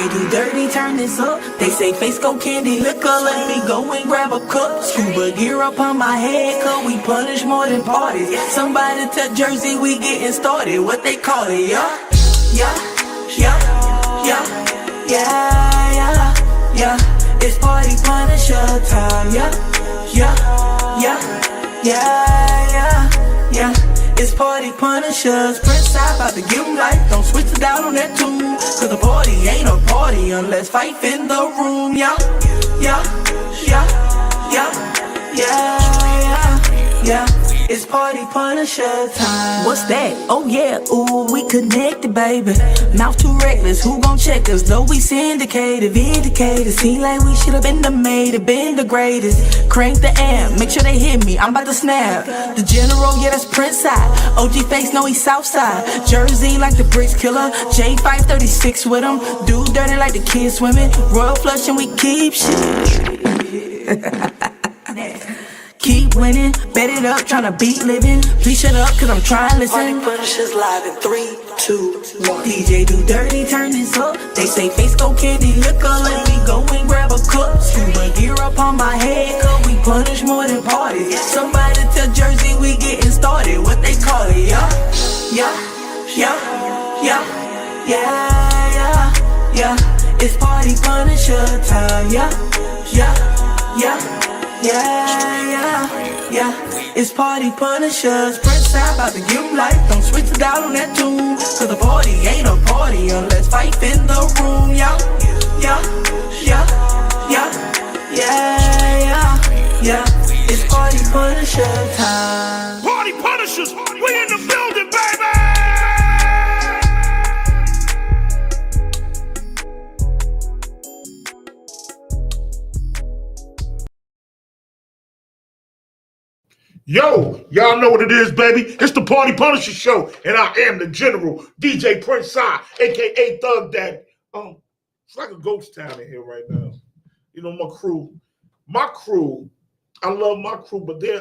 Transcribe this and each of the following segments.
DJ do dirty, turn this up. They say face go candy liquor, let me go and grab a cup. Scuba gear up on my head, cause we punish more than parties. Somebody tell Jersey we getting started, what they call it, yeah? Yeah, yeah, yeah, yeah, yeah, yeah. It's party punisher time, yeah, yeah, yeah, yeah, yeah, yeah. It's party punishers, Prince I about to give them life. Don't switch it down on that tune, cause the party ain't a party unless fife in the room, yeah, yeah, yeah, yeah, yeah, yeah, yeah. It's party punisher time. What's that? Oh yeah, ooh, we connected, baby. Mouth too reckless, who gon' check us? Though we syndicated, vindicated. Seem like we should've been the made it, been the greatest. Crank the amp, make sure they hit me, I'm about to snap. The general, yeah, that's Prince side. OG face, know he's south side. Jersey like the bricks killer. J536 with him. Do dirty like the kids swimming. Royal flush and we keep shit. Keep winning, bet it up, tryna beat living. Please shut up, cause I'm trying to listen. Party punishers live in 3, 2, 1. DJ do dirty, turn this up. They say face go candy liquor, let me go and grab a cup. Scuba gear up on my head, cause we punish more than parties. Somebody tell Jersey we getting started, what they call it, yeah? Yeah, yeah, yeah, yeah, yeah, yeah. It's party punisher time, yeah, yeah, yeah. Yeah, yeah, yeah. It's party punishers. Prince I about to give them life. Don't switch it down on that tune, cause the party ain't a party unless fife in the room. Yeah, yeah, yeah, yeah, yeah, yeah, yeah. It's party punisher time. Party punishers, we in the building, baby. Yo, y'all know what it is, baby. It's the Party Punisher Show, and I am the General, DJ Prince I, a.k.a. Thug Daddy. It's like a ghost town in here right now. You know, my crew, I love my crew, but they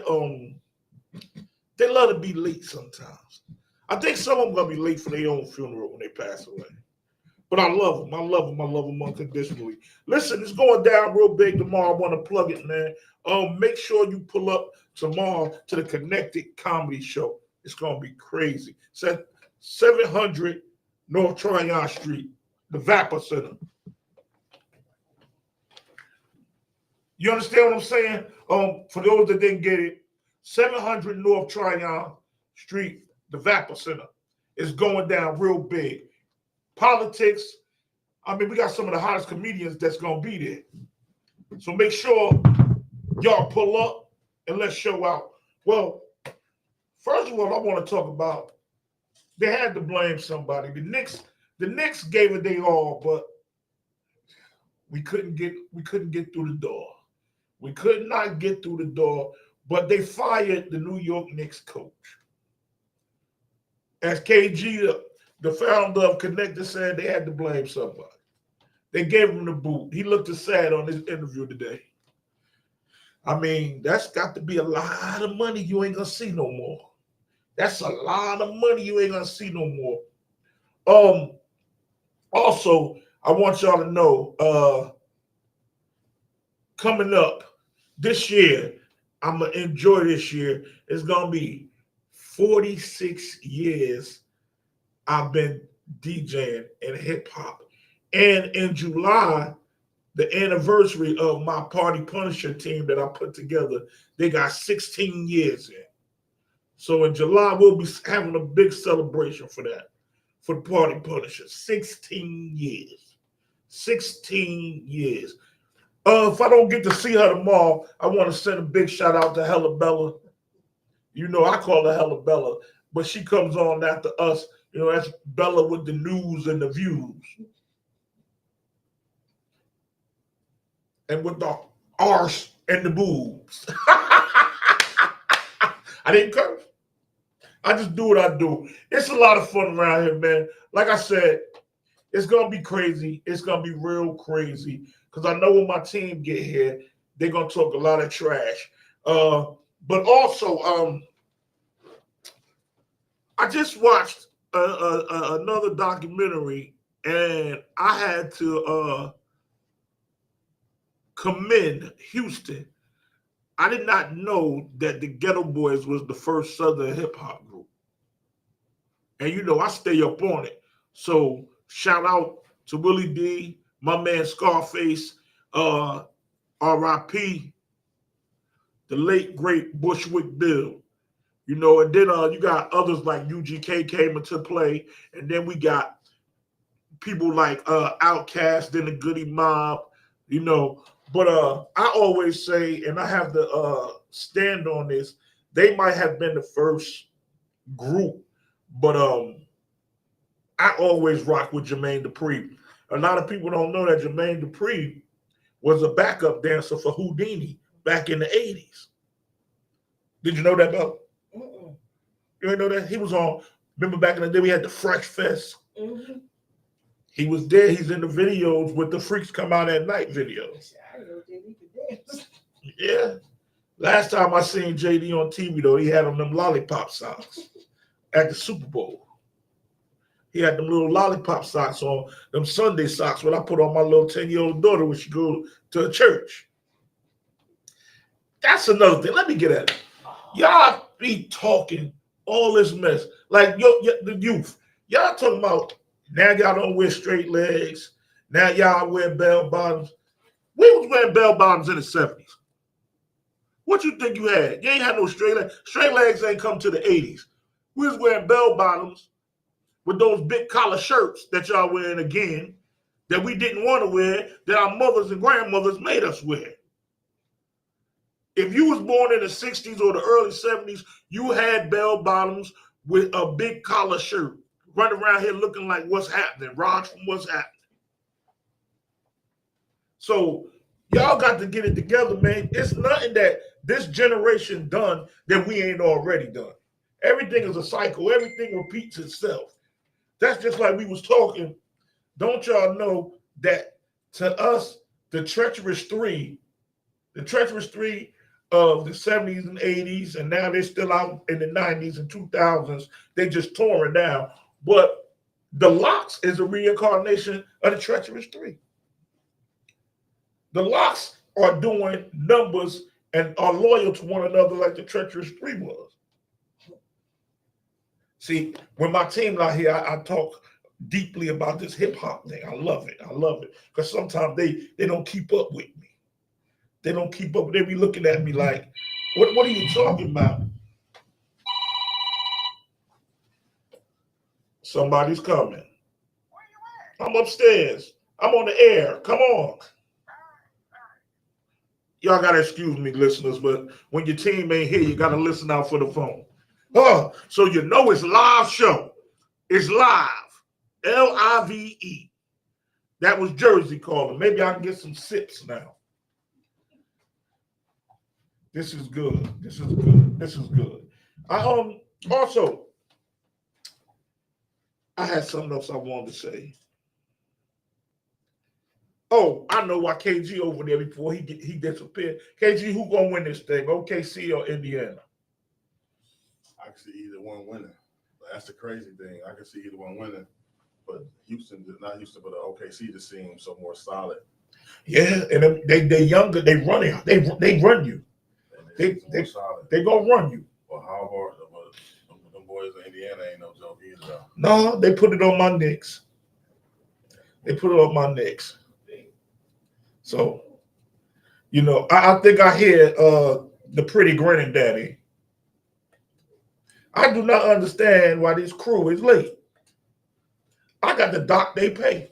love to be late sometimes. I think some of them gonna be late for their own funeral when they pass away. But I love them. I love them unconditionally. Listen, it's going down real big tomorrow. I want to plug it, man. Make sure you pull up tomorrow to the Connected Comedy Show. It's going to be crazy. It's at 700 North Tryon Street, the Vapor Center. You understand what I'm saying? For those that didn't get it, 700 North Tryon Street, the Vapor Center, is going down real big. Politics. I mean, we got some of the hottest comedians that's going to be there. So make sure y'all pull up and let's show out. Well, first of all, I want to talk about they had to blame somebody. The Knicks gave it their all, but we couldn't get through the door. We could not get through the door, but they fired the New York Knicks coach. As KG, the founder of Connected, said, they had to blame somebody. They gave him the boot. He looked sad on his interview today. I mean, that's got to be a lot of money you ain't going to see no more. That's a lot of money you ain't going to see no more. Also, I want y'all to know, coming up this year, I'm going to enjoy this year. It's going to be 46 years I've been DJing in hip hop. And in July, the anniversary of my Party Punisher team that I put together, they got 16 years in. So in July, we'll be having a big celebration for that, for the Party Punisher. 16 years. 16 years. If I don't get to see her tomorrow, I want to send a big shout out to Hella Bella. You know, I call her Hella Bella, but she comes on after us. You know, that's Bella with the news and the views. And with the arse and the boobs. I didn't curse. I just do what I do. It's a lot of fun around here, man. Like I said, it's going to be crazy. It's going to be real crazy. Because I know when my team get here, they're going to talk a lot of trash. But also, I just watched another documentary, And I had to commend Houston. I did not know that the Ghetto Boys was the first Southern hip hop group. And you know, I stay up on it. So shout out to Willie D, my man Scarface, R.I.P., the late great Bushwick Bill. You know, and then you got others like UGK came into play, and then we got people like Outkast, then the Goody Mob, you know. But I always say, and I have to stand on this, they might have been the first group, but I always rock with Jermaine Dupri. A lot of people don't know that Jermaine Dupri was a backup dancer for Houdini back in the 80s. Did you know that, Bill? You didn't know that? He was on, remember back in the day we had the Fresh Fest? Mm-hmm. He was there. He's in the videos with the Freaks Come Out at Night videos. I didn't know JD could dance. Yeah. Last time I seen JD on TV, though, he had on them lollipop socks at the Super Bowl. He had them little lollipop socks on, them Sunday socks, what I put on my little 10-year-old daughter when she go to a church. That's another thing. Let me get at it. Y'all be talking all this mess. Like the youth. Y'all talking about now y'all don't wear straight legs. Now y'all wear bell bottoms. We was wearing bell bottoms in the 70s. What you think you had? You ain't had no straight legs. Straight legs ain't come to the 80s. We was wearing bell bottoms with those big collar shirts that y'all wearing again that we didn't want to wear, that our mothers and grandmothers made us wear. If you was born in the 60s or the early 70s, you had bell bottoms with a big collar shirt. Running around here looking like what's happening. Raj from What's Happening. So y'all got to get it together, man. It's nothing that this generation done that we ain't already done. Everything is a cycle. Everything repeats itself. That's just like we was talking. Don't y'all know that to us, the treacherous three of the 70s and 80s, and now they're still out in the 90s and 2000s. They just touring now. But the Lox is a reincarnation of the treacherous three. The Lox are doing numbers and are loyal to one another like the treacherous three was. See, when my team out here, I talk deeply about this hip hop thing. I love it. I love it. Because sometimes they don't keep up with me. They don't keep up. They be looking at me like, what are you talking about? Somebody's coming. I'm upstairs. I'm on the air. Come on. Y'all got to excuse me, listeners, but when your team ain't here, you got to listen out for the phone. Oh, so you know it's live show. It's live. Live. That was Jersey calling. Maybe I can get some sips now. This is good. This is good. This is good. Also, I had something else I wanted to say. Oh, I know why KG over there before he disappeared. KG, who gonna win this thing? OKC or Indiana? I can see either one winning. But that's the crazy thing. I can see either one winning. But Houston, not Houston, but OKC just seems so more solid. Yeah, and they younger. They running. They run you. They gonna run you. Well, how hard? Them boys in Indiana ain't no joke either, though. No, they put it on my Knicks. They put it on my Knicks. So, you know, I think I hear the pretty grinning daddy. I do not understand why this crew is late. I got the doc they pay.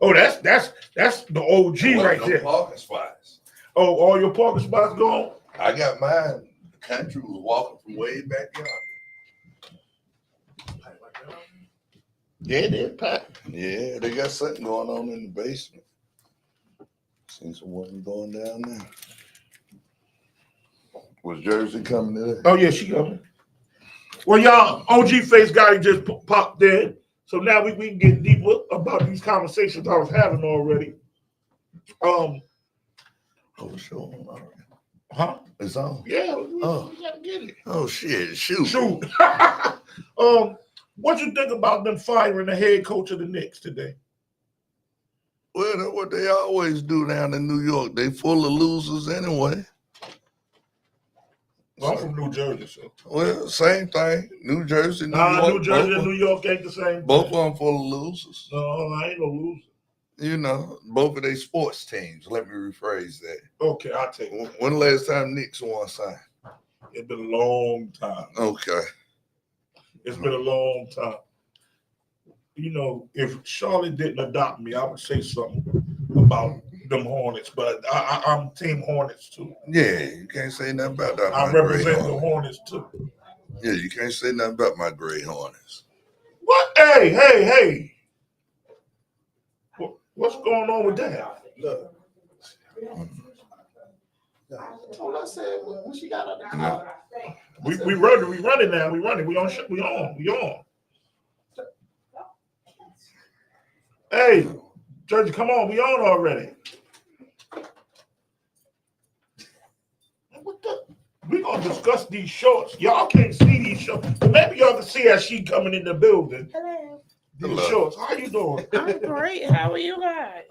Oh, that's the OG right there. Parking spots. Oh, all your parking spots gone? I got mine. The country was walking from way back yard. Yeah, they're packed. Yeah, they got something going on in the basement. Seen some work going down there. Was Jersey coming today? Oh, yeah, she coming. Well, y'all, OG Face Gotti just popped in. So now we can get deeper about these conversations I was having already. Oh, sure. Huh? It's on. Yeah, we gotta get it. Oh shit! Shoot. What you think about them firing the head coach of the Knicks today? Well, that's what they always do down in New York. They full of losers anyway. Well, I'm from New Jersey, so. Well, same thing. New Jersey, New Nah, York. New Jersey and both, New York ain't the same. both of thing. them full of losers. No, I ain't no loser. You know, both of their sports teams. Let me rephrase that. Okay, I'll take it. When the last time Knicks won something? It's been a long time. Okay. It's been a long time. You know, if Charlotte didn't adopt me, I would say something about them Hornets, but I'm Team Hornets too. Yeah, you can't say nothing about that. I represent the Hornets too. Yeah, you can't say nothing about my Great Hornets. What? Hey. What's going on with that? Look. All I said was when she got out the car. We running now. We running. We on. Hey, Jersey, come on. We on already. What the? We gonna discuss these shorts. Y'all can't see these shorts, but maybe y'all can see as she coming in the building. Hello. These Hello. shorts. How you doing? I'm great. How are you guys?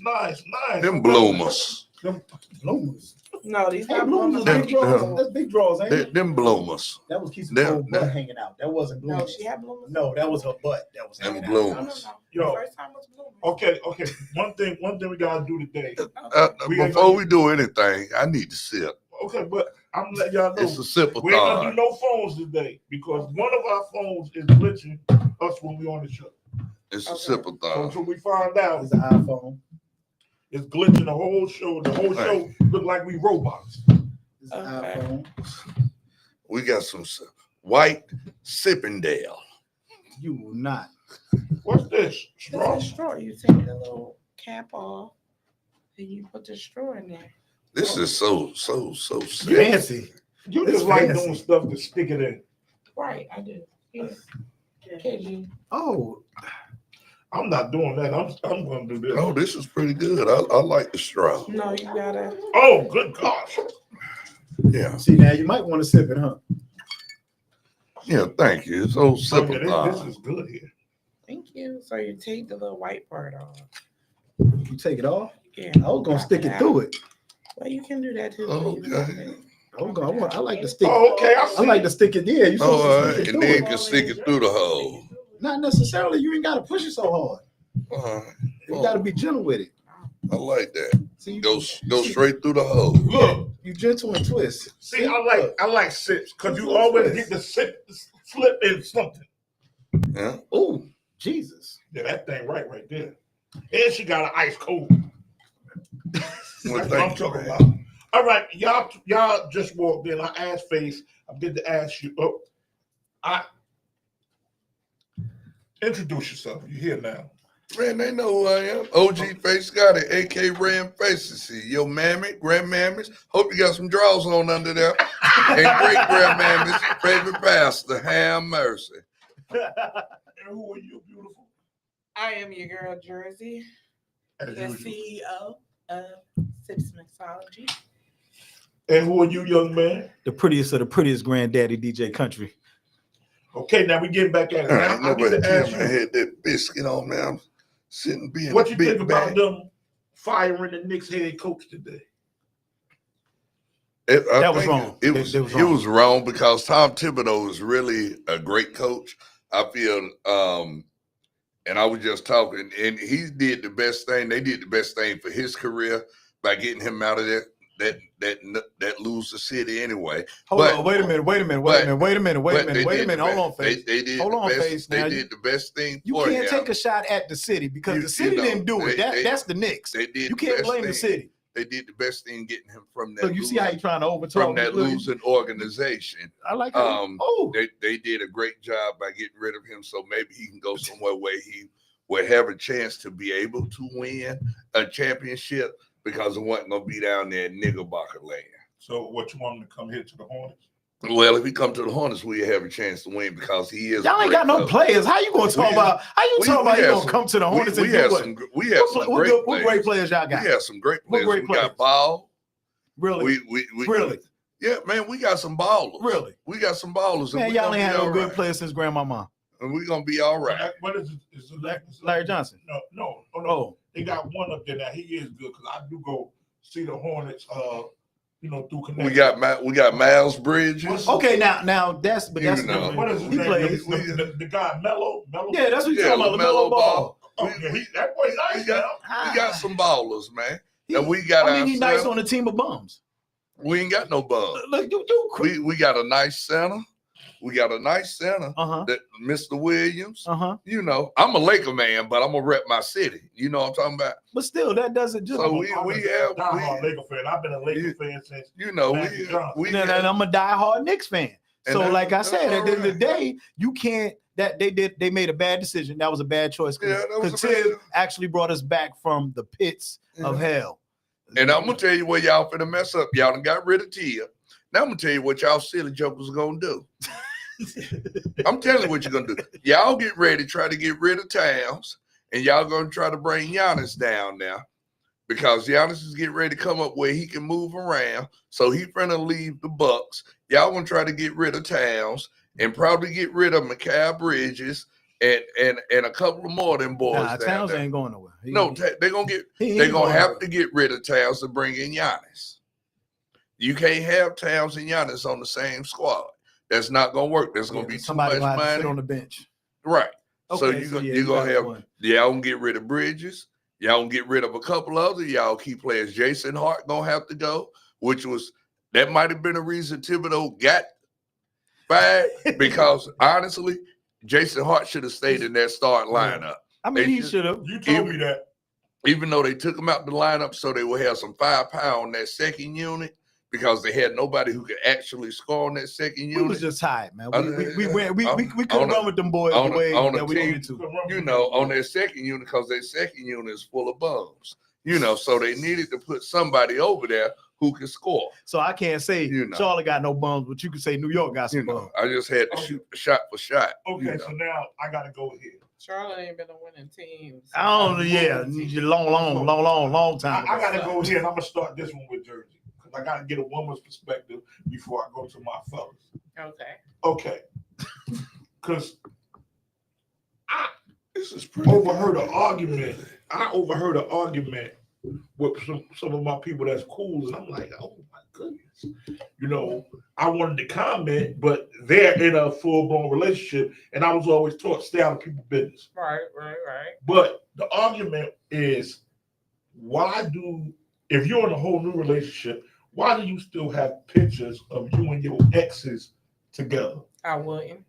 Nice. Them bloomers. Them bloomers. No, these Hey, not bloomers, bloomers. big draws. That's big draws, ain't it? Them bloomers. That was Keisha Them- Cole's butt them- hanging out. That wasn't No, bloomers. she had bloomers. No, that was her butt. That was Them hanging bloomers. out. No. Yo. The first time was bloomers. Okay. One thing we gotta do today. Before we do anything, I need to sip. Okay, but I'm gonna let y'all know. It's a simple We ain't gonna do thought. no phones today because one of our phones is glitching us when we on the show. It's a Okay. simple So thought. until we find out, It's an iPhone. it's glitching the whole show. The whole show look like we robots. It's an Okay. iPhone. We got some white Sippendale. You will not. What's this? It's Straw? a straw. You take the little cap off and you put the straw in there. This is so sick. Fancy. You It's just like fancy. doing stuff to stick it in. Right, I do. Yeah. KG. Oh, I'm not doing that. I'm gonna do this. No, this is pretty good. I like the straw. No, you gotta. Oh, good gosh. Yeah. see now you might want to sip it, huh? Yeah, thank you. It's so Oh, simple yeah, thought. this is good here. Thank you. So you take the little white part off. You take it off. Yeah. I was gonna pop stick it out. through it. Well, you can do that too. Okay. I like to stick. Oh, okay. I I see. like to stick it. Yeah, you Oh, supposed all to right. stick it And through then you it. can stick it through the hole. Not necessarily. You ain't got to push it so hard. All right. You got to be gentle with it. I like that. See, Go straight through the hole. Look, you gentle and twist. see, I like sips because you always get the slip in something. Yeah. Oh, Jesus. Yeah, that thing right there. And she got an ice cold. Well, That's what I'm thank you, talking man. about. All right, y'all just walked in. I asked Face. I did to ask you. Oh, I introduce yourself. You here now? Man, they know who I am. OG Face got it, AK Ram Faces. See, yo, mammy, grandmammies. Hope you got some drawers on under there. And great grandmammies, favorite pastor, have mercy. And who are you, beautiful? I am your girl, Jersey, As the usual. CEO of Sips Mixology. And who are you, young man? The prettiest of the prettiest granddaddy DJ country. Okay, now we getting back at it. Now, I need Nobody to tell ask me I you, had that biscuit on me. I'm sitting being what a you big think about bag. them firing the Knicks head coach today? That was think wrong. It It was wrong. wrong because Tom Thibodeau is really a great coach. I feel, and I was just talking, and he did the best thing. They did the best thing for his career by getting him out of that loser city anyway. Hold But- on, wait a minute. but they did Hold the on, best- Face. They did Hold the on, best. Face. Now They did the best thing You for can't him. take a shot at the city because You- the city you know, didn't do it. they- That's the Knicks. They did. You the can't best blame the thing. city. They did the best thing getting him from that. Look, you see how losing- you trying to overtalk from that me? Look, losing organization. I like it. They did a great job by getting rid of him, so maybe he can go somewhere where he will have a chance to be able to win a championship because it wasn't gonna be down there in Knickerbocker land. So what you want him to come here to the Hornets? Well, if he come to the Hornets, we have a chance to win because he is. Y'all ain't got no players. How you gonna talk We- about? How you we- talk about we you have gonna some- come to the Hornets we and do have what? some great What great players y'all We got? have some great What players. great We players? got Ball. Really? We Really? Yeah, man, we got some ballers. Really? We got some ballers. Man, and we y'all gonna ain't be had no all good right. players since Grandmama. And we're gonna be all right. What is it? Is it Larry Johnson. No. Oh, They got one up there now. He is good because I do go see the Hornets. Through Connecticut. We got Miles Bridges. okay. Now that's You that's know. What is his he name? plays. The guy Mello. Yeah, that's what you're Yeah, talking about. LaMelo LaMelo Ball. Oh, yeah, that boy nice now. We got some ballers, man. He- And we got I mean, he's nice ourselves- on a team of bums. We ain't got no bums. Look, We got a nice center. We got a nice center. Uh-huh. That Mr. Williams. Uh-huh. You know, I'm a Laker man, but I'm gonna rep my city. You know what I'm talking about? But still, that doesn't just. So I'm a have diehard Laker fan. I've been a Laker fan since. you know Magic Johnson. we and I'm a diehard Knicks fan. And So, that's- like I that's said, at the end of the all right. day, you can't. That they made a bad decision. That was a bad choice. Yeah, that was Because a bad- Tibbs actually brought us back from the pits of hell. And I'm gonna tell you where y'all finna mess up. Y'all done got rid of Tia. Now I'm gonna tell you what y'all silly jokers gonna do. I'm telling you what you're gonna do. Y'all get ready, try to get rid of Towns, and y'all gonna try to bring Giannis down now. Because Giannis is getting ready to come up where he can move around. So he finna leave the Bucks. Y'all gonna try to get rid of Towns and probably get rid of Mikal Bridges and a couple of more of them boys. Nah, down Towns there. ain't going nowhere. No, they're gonna get he they're ain't gonna going have nowhere. to get rid of Towns to bring in Giannis. You can't have Towns and Giannis on the same squad. That's not gonna work. There's gonna be too somebody much gonna have to sit money. on the bench. Right. So Okay, you're yeah, gonna got have one. y'all gonna get rid of Bridges. Y'all gonna get rid of a couple other y'all key players. Jason Hart gonna have to go, which was that might have been a reason Thibodeau got fired because honestly, Jason Hart should have stayed in that start lineup. I mean, They he should- should have. You told me that. Even though they took him out the lineup so they would have some firepower on that second unit because they had nobody who could actually score on that second We was unit. just tired, man. On We a- couldn't run with them boys the on a- way on a that we team- needed to. You know, on their second unit because their second unit is full of bums. You know, so they needed to put somebody over there who could score. So I can't say You know. Charlotte got no bums, but you can say New York got some You know, bums. I just had to shoot shot for shot. Okay, you know. so now I gotta go here. Charlotte ain't been a winning team. I don't know. Yeah, long time. I gotta ago. go here, and I'm gonna start this one with Jersey because I gotta get a woman's perspective before I go to my fellas. Okay. Okay, because This is pretty overheard an argument. I overheard an argument with some of my people that's cool, and I'm like, oh my goodness. You know, I wanted to comment, but they're in a full-blown relationship, and I was always taught stay out of people's business. Right. But the argument is, if you're in a whole new relationship, why do you still have pictures of you and your exes together? I wouldn't.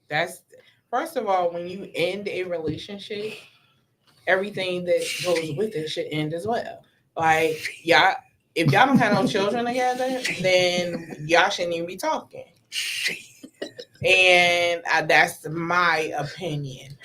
That's first of all, when you end a relationship, everything that goes with it should end as well. Like y'all, if y'all don't have no children together, then y'all shouldn't even be talking. And that's my opinion.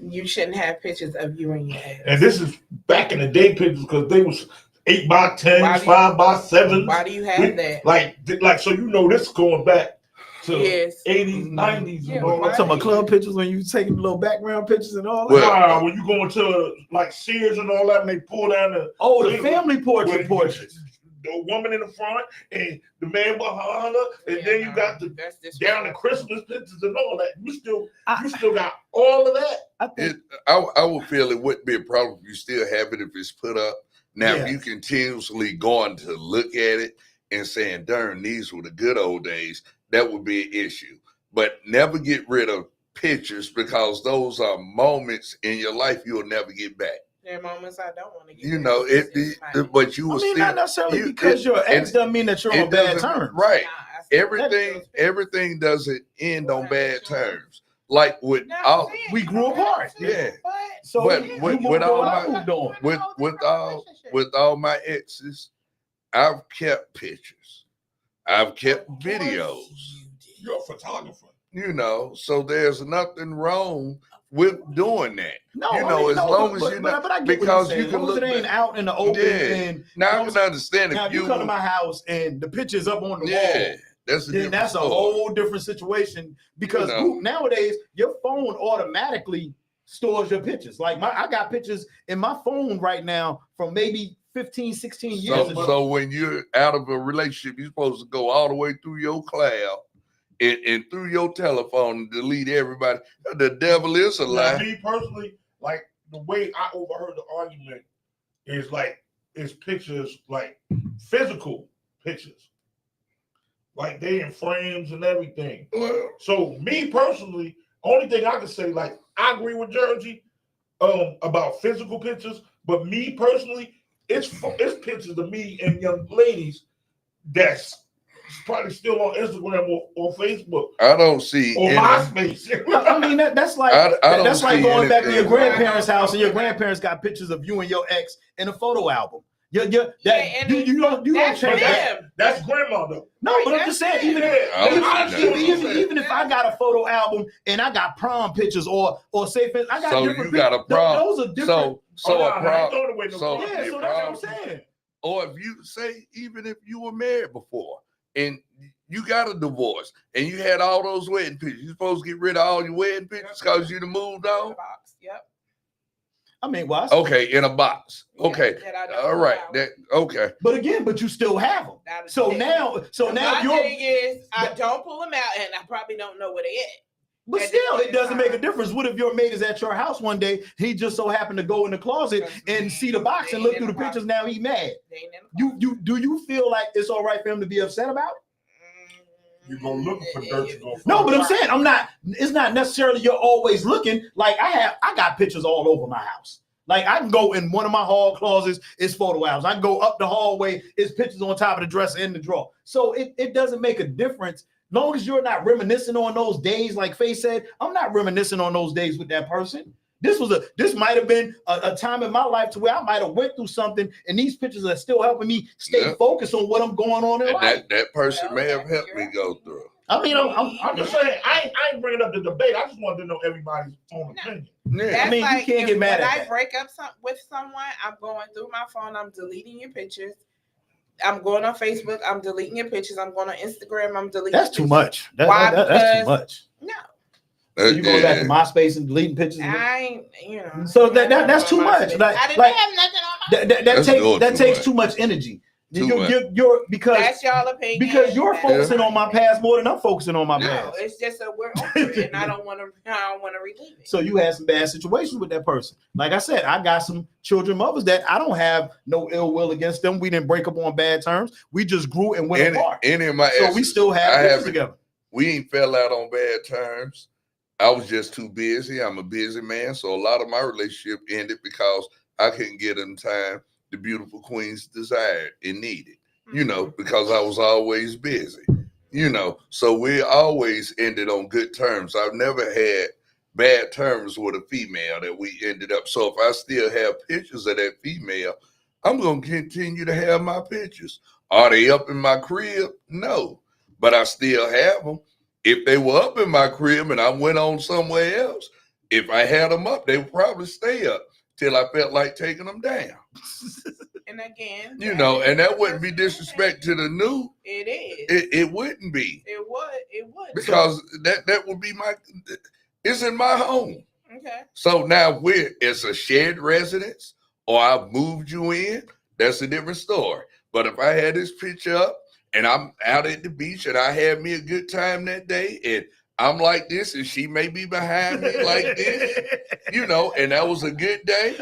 You shouldn't have pictures of you and your ex. And this is back in the day pictures because they was 8x10, Why do you- 5x7. Why do you have that? Like so you know this going back to Yes. 80s, 90s, Yeah, and all why- that. Some of club pictures when you taking little background pictures and all that. Well- When you go into like Sears and all that, and they pull down The family portrait. the woman in the front and the man behind her, and then you got the that's down to Christmas pictures and all that. You I- still got all of that. I think I would feel it wouldn't be a problem if you still have it if it's put up. Now, Yeah. if you continuously going to look at it and saying, darn, these were the good old days, that would be an issue. But never get rid of pictures because those are moments in your life you'll never get back. There are moments I don't want to get. You rid know, of. it, It's fine. but you I will mean, still not necessarily you- because it- your ex it- doesn't mean that you're on bad doesn't- terms. Right. Nah, I said Everything doesn't end on bad Sure. terms. Like with No, all I'm saying we you grew don't apart. have to, Yeah. but So But you with moved all on, I my- moved on. with all my exes, I've kept pictures. I've kept Of course videos. you did. You're a photographer. You know, so there's nothing wrong with doing that. No, You I know, mean, as no, long as but, you're but, not- but I get because what you're you saying. can As long as look it ain't back- out in the open. Yeah. And Now I can understand now if you come to my house and the picture's up on the yeah, wall. that's a Then different that's a story. whole different situation because You know. nowadays your phone automatically stores your pictures. Like I got pictures in my phone right now from maybe 15, 16 years So, ago. so when you're out of a relationship, you're supposed to go all the way through your cloud and through your telephone and delete everybody. The devil is a Now, lie. me personally, like the way I overheard the argument is like it's pictures, like physical pictures, like they in frames and everything. Well, So me personally, only thing I can say, like I agree with Jersey about physical pictures, but me personally, it's pictures of me and young ladies that's probably still on Instagram or Facebook I don't see or any. MySpace. No, I mean that's like I don't that's like see going back to your anything. grandparents' house and your grandparents got pictures of you and your ex in a photo album. You and don't that's change that. them. That's grandma though. No, but I'm just saying, even if I don't see that. even if I got a photo album and I got prom pictures or say I got So different you got a prom. Those are different. So a I ain't prom. throwing away no So prom. Yeah, so that's what I'm saying. Or if you say, even if you were married before and you got a divorce and you had all those wedding pictures, you're supposed to get rid of all your wedding pictures because you'd have moved on? Box. Yep. I mean, well, Okay, in a box. Okay. Yeah, that I don't All right. allow. That okay. but you still have them. That is So it. now My you're. thing is, I don't pull them out, and I probably don't know where they at. But At still, the it doesn't same make a time. difference. What if your mate is at your house one day? He just so happened to go in the closet and see the box and look through the pictures. Now he mad. They ain't in the You do you feel like it's all right for him to be upset about it? You go looking for dirt, you go. No, but I'm saying I'm not. It's not necessarily you're always looking. Like I got pictures all over my house. Like I can go in one of my hall closets, it's photo albums. I can go up the hallway, it's pictures on top of the dresser in the drawer. So it doesn't make a difference. Long as you're not reminiscing on those days, like Faye said, I'm not reminiscing on those days with that person. This might have been a time in my life to where I might have went through something, and these pictures are still helping me stay Yeah. focused on what I'm going on in And life. that person may have helped me go through. I mean, I'm just saying, I ain't bringing up the debate. I just wanted to know everybody's own opinion. Yeah. That's I mean, you like can't get mad when at I that. break up with someone, I'm going through my phone, I'm deleting your pictures. I'm going on Facebook, I'm deleting your pictures. I'm going on Instagram, I'm deleting. That's too pictures. much. Why? That's too Because- much. No, So you going back to MySpace and deleting pictures? I ain't. So that's too much. Like- I didn't like- have nothing on my. That That's doing too takes much. too much energy. Too much. You're because That's y'all opinion. because you're That's focusing my on my opinion. past more than I'm focusing on my No, past. it's just that we're over it, and I don't want to relive it. So you had some bad situations with that person. Like I said, I got some children mothers that I don't have no ill will against them. We didn't break up on bad terms. We just grew and went apart. Any of my So we exes, still I have pictures haven't- together. we ain't fell out on bad terms. I was just too busy. I'm a busy man. So a lot of my relationship ended because I couldn't get in time the beautiful queens desired and needed, you know, because I was always busy, you know. So we always ended on good terms. I've never had bad terms with a female that we ended up. So if I still have pictures of that female, I'm going to continue to have my pictures. Are they up in my crib? No, but I still have them. If they were up in my crib and I went on somewhere else, if I had them up, they would probably stay up till I felt like taking them down. And again, You know, and that wouldn't be disrespect to the new. It is. It wouldn't be, It would. It would. because that would be it's in my home. Okay. So now it's a shared residence or I've moved you in, that's a different story. But if I had this picture up and I'm out at the beach and I had me a good time that day and I'm like this and she may be behind me like this, you know, and that was a good day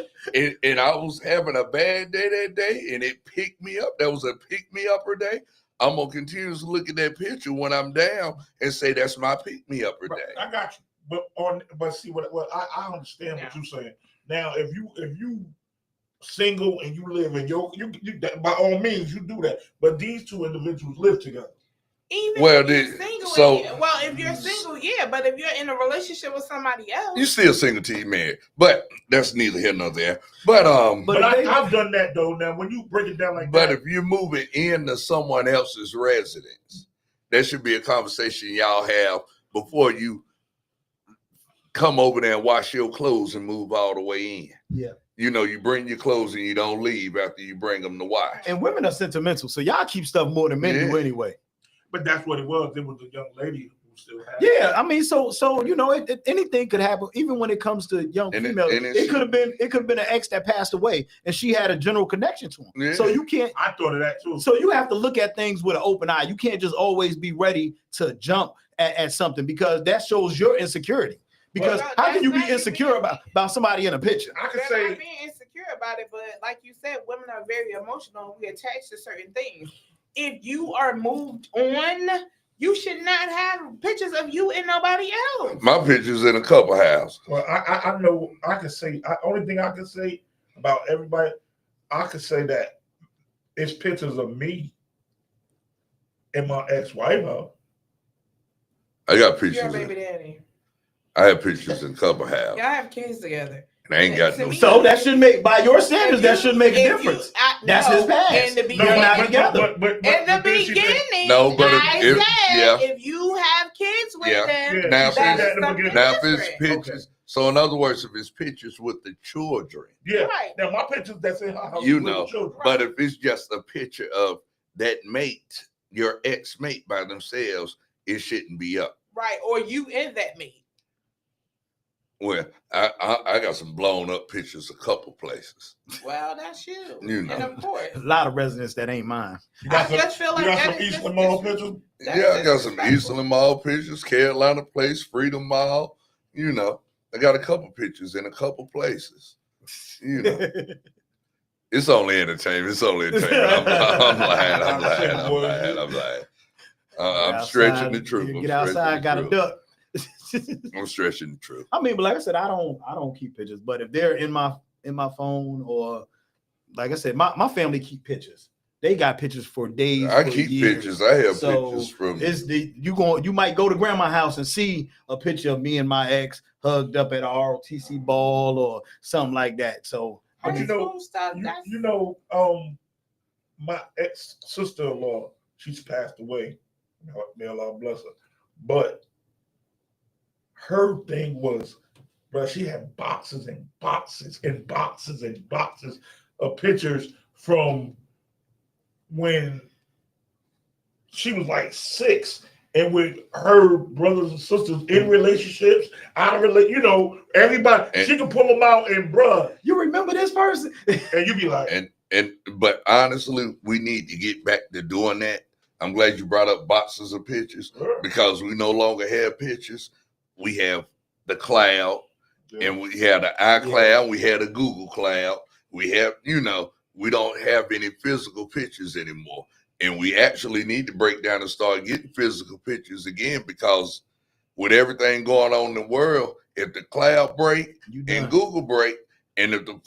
and I was having a bad day that day and it picked me up. That was a pick me upper day. I'm going to continue to look at that picture when I'm down and say that's my pick me upper Right, day. I got you. But see what I understand what you're saying. Now, if you single and you live in you by all means you do that. But these two individuals live together. Even Well, if you're the- single, so- if you're single, yeah. But if you're in a relationship with somebody else, You still single till you married, but that's neither here nor there. But But if they- I've done that though. Now, when you break it down like but that, if you're moving into someone else's residence, there should be a conversation y'all have before you come over there and wash your clothes and move all the way in. Yeah. You know, you bring your clothes and you don't leave after you bring them to wash. And women are sentimental, so y'all keep stuff more than men do Yeah. anyway. but that's what it was. There was a young lady who still have. Yeah, I mean, so you know, anything could happen. Even when it comes to young And females, and it could have been an ex that passed away, and she had a general connection to him. Yeah. So you can't. I thought of that too. So you have to look at things with an open eye. You can't just always be ready to jump at something, because that shows your insecurity. Because Well, how can you be that's not insecure even- about somebody in a picture? I could They're say not being insecure about it, but like you said, women are very emotional. We attach to certain things. If you are moved on, you should not have pictures of you and nobody else. My picture's in a couple houses. well, I know I can say only thing I can say about everybody, I could say that it's pictures of me and my ex-wife. I got Your pictures. baby daddy. I have pictures in a couple houses, Y'all have kids together. and I ain't got To no. me- So that should make, by your standards, that should make a If you- difference. I- That's no, his past. In the No, beginning, They're not together. but in the then she said- beginning, No, but I if- said yeah. if you have kids with Yeah. them, Yeah, Now, she said that that is in the something beginning. Now, if it's different. pictures, so in other words, if it's pictures with the children, Yeah. Right. Now my pictures that's in her house. You with the know, children. but if it's just a picture of that mate, your ex-mate by themselves, it shouldn't be up. Right, or you in that mate. Well, I got some blown up pictures a couple places. Well, that's you. You know. And of course, A lot of residents that ain't mine. You I got some, just feel like you got that some is Eastern just Mall dis- pictures. That's Yeah, I got some disrespectful. Eastern Mall pictures, Carolina Place, Freedom Mall. You know, I got a couple pictures in a couple places. You know, it's only entertainment. It's only entertainment. I'm lying. I'm stretching the truth. Get outside, got a duck. I'm stretching the truth. I mean, but like I said, I don't keep pictures. But if they're in my phone, or like I said, my family keep pictures. They got pictures for days. I for keep years. pictures. I have So pictures from. it's you might go to grandma's house and see a picture of me and my ex hugged up at a ROTC ball or something like that. So But High you know, school stuff, my ex sister-in-law, she's passed away. May Allah bless her. But her thing was, bro, she had boxes and boxes and boxes and boxes of pictures from when she was like 6, and with her brothers and sisters in relationships, out of everybody. And- she could pull them out, and bruh, you remember this person? and you be like, But honestly, we need to get back to doing that. I'm glad you brought up boxes of pictures, because we no longer have pictures. We have the cloud, and we have the iCloud. We have the Google Cloud. We have, we don't have any physical pictures anymore. And we actually need to break down and start getting physical pictures again, because with everything going on in the world, if the cloud break and Google break, and if the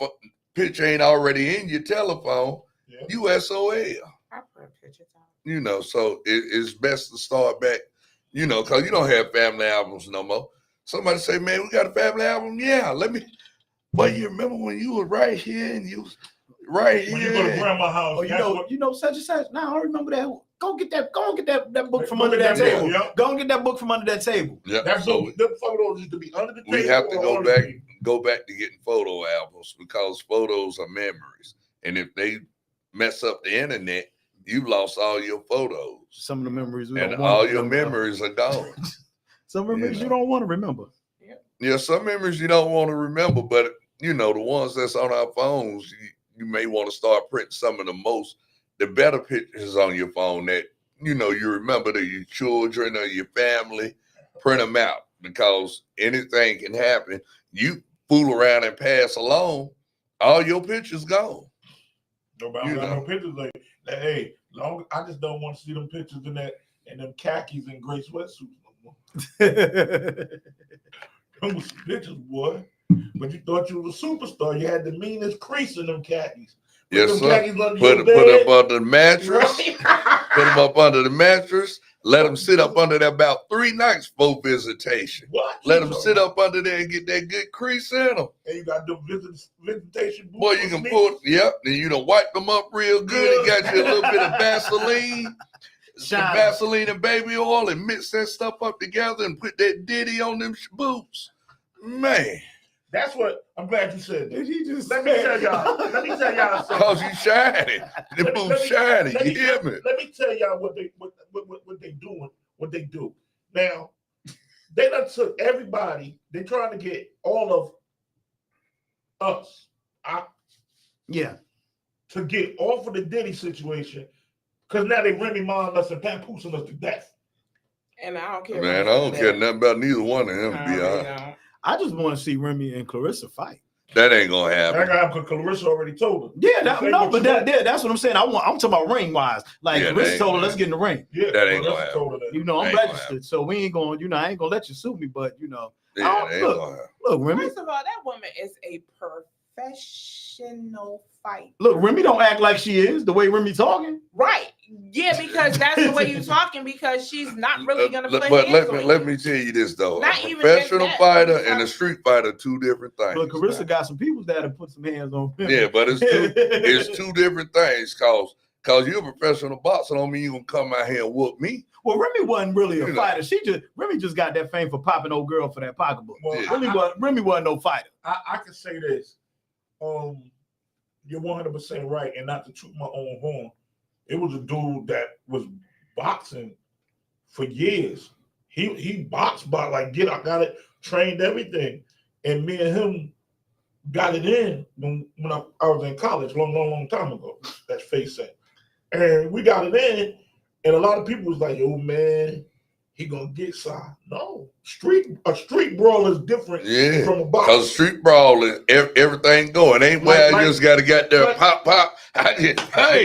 picture ain't already in your telephone, Yeah. you SOL. I put pictures out. So it's best to start back, because you don't have family albums no more. Somebody say, man, we got a family album. Yeah, but you remember when you were right here and you was right here. when you go to grandma's house, Oh, that's you know, such and such. Now I remember that. Go get that book from Go under get that that book, table. yeah. Go and get that book from under that table. Yeah, That's so them photos used to be under the table. we have to or go on the back, table. to getting photo albums, because photos are memories. And if they mess up the internet, you lost all your photos, Some of the memories we and don't want all to your remember. memories are gone. Some memories You you know. don't want to remember. Yeah, some memories you don't want to remember, but the ones that's on our phones, you may want to start printing some of the better pictures on your phone that you remember to your children or your family. Print them out, because anything can happen. You fool around and pass along, all your pictures gone. Nobody You got no know. pictures like that. Hey, I just don't want to see them pictures in them khakis and gray sweatsuits no more. Them was some pictures, boy. But you thought you was a superstar. You had the meanest crease in them khakis. Put Yes, them sir. khakis under Put your up bed. under the mattress. Right? Put them up under the mattress. Let them sit up under there about 3 nights before visitation. What? Let them sit up under there and get that good crease in them. And you got them visitation boots. Boy, you for can sneakers. pull, yep, and wipe them up real good. Yeah. And got you a little bit of Vaseline, some Shine. Vaseline and baby oil, and mix that stuff up together and put that ditty on them boots. Man, That's what I'm glad you said that. Did he just Let me tell y'all something. cause you shining. The Let me- boots shining. Let You hear me? Let me tell y'all what they doing, what they do. Now, They done took everybody. They trying to get all of us Yeah. to get off of the Diddy situation, because now they Remy Ma's us and papoosing us to death. And I don't care. Man, I don't care nothing about neither one of them. To be honest, I just want to see Remy and Clarissa fight. that ain't gonna I happen. got because Clarissa already told her. Yeah, Say what you want. that's what I'm saying. I'm talking about ring wise. Like Yeah, Clarissa they- told her, let's get in the ring. Yeah, That ain't Clarissa gonna told her that. You know, I'm Ain't gonna registered, so we ain't going. You know, I ain't gonna let you sue me, but you know, Yeah, they ain't look. gonna happen. look, Remy. First of all, that woman is a professional fighter. Look, Remy don't act like she is the way Remy talking. Right. Yeah, because that's the way you're talking, because she's not really gonna play But hands on let you. me tell you this though: Not a even professional just that, fighter but and a street fighter, two different things. But Clarissa got some people that have put some hands on Remy. Yeah, but it's two different things. Cause you're a professional boxer, don't mean you gonna come out here and whoop me. Well, Remy wasn't really a You know. fighter. Remy just got that fame for popping old girl for that pocketbook. Well, Yeah. Remy wasn't no fighter. I can say this. You're 100% right, and not to toot my own horn. It was a dude that was boxing for years. He boxed by like I got it trained everything, and me and him got it in when I was in college, long time ago. That's face it, and we got it in, and a lot of people was like, "Yo, man, he gonna get signed." No, a street brawl is different Yeah, from a boxer. cause street brawl is everything going. Ain't where I Like- just gotta get there, like- pop. Hey,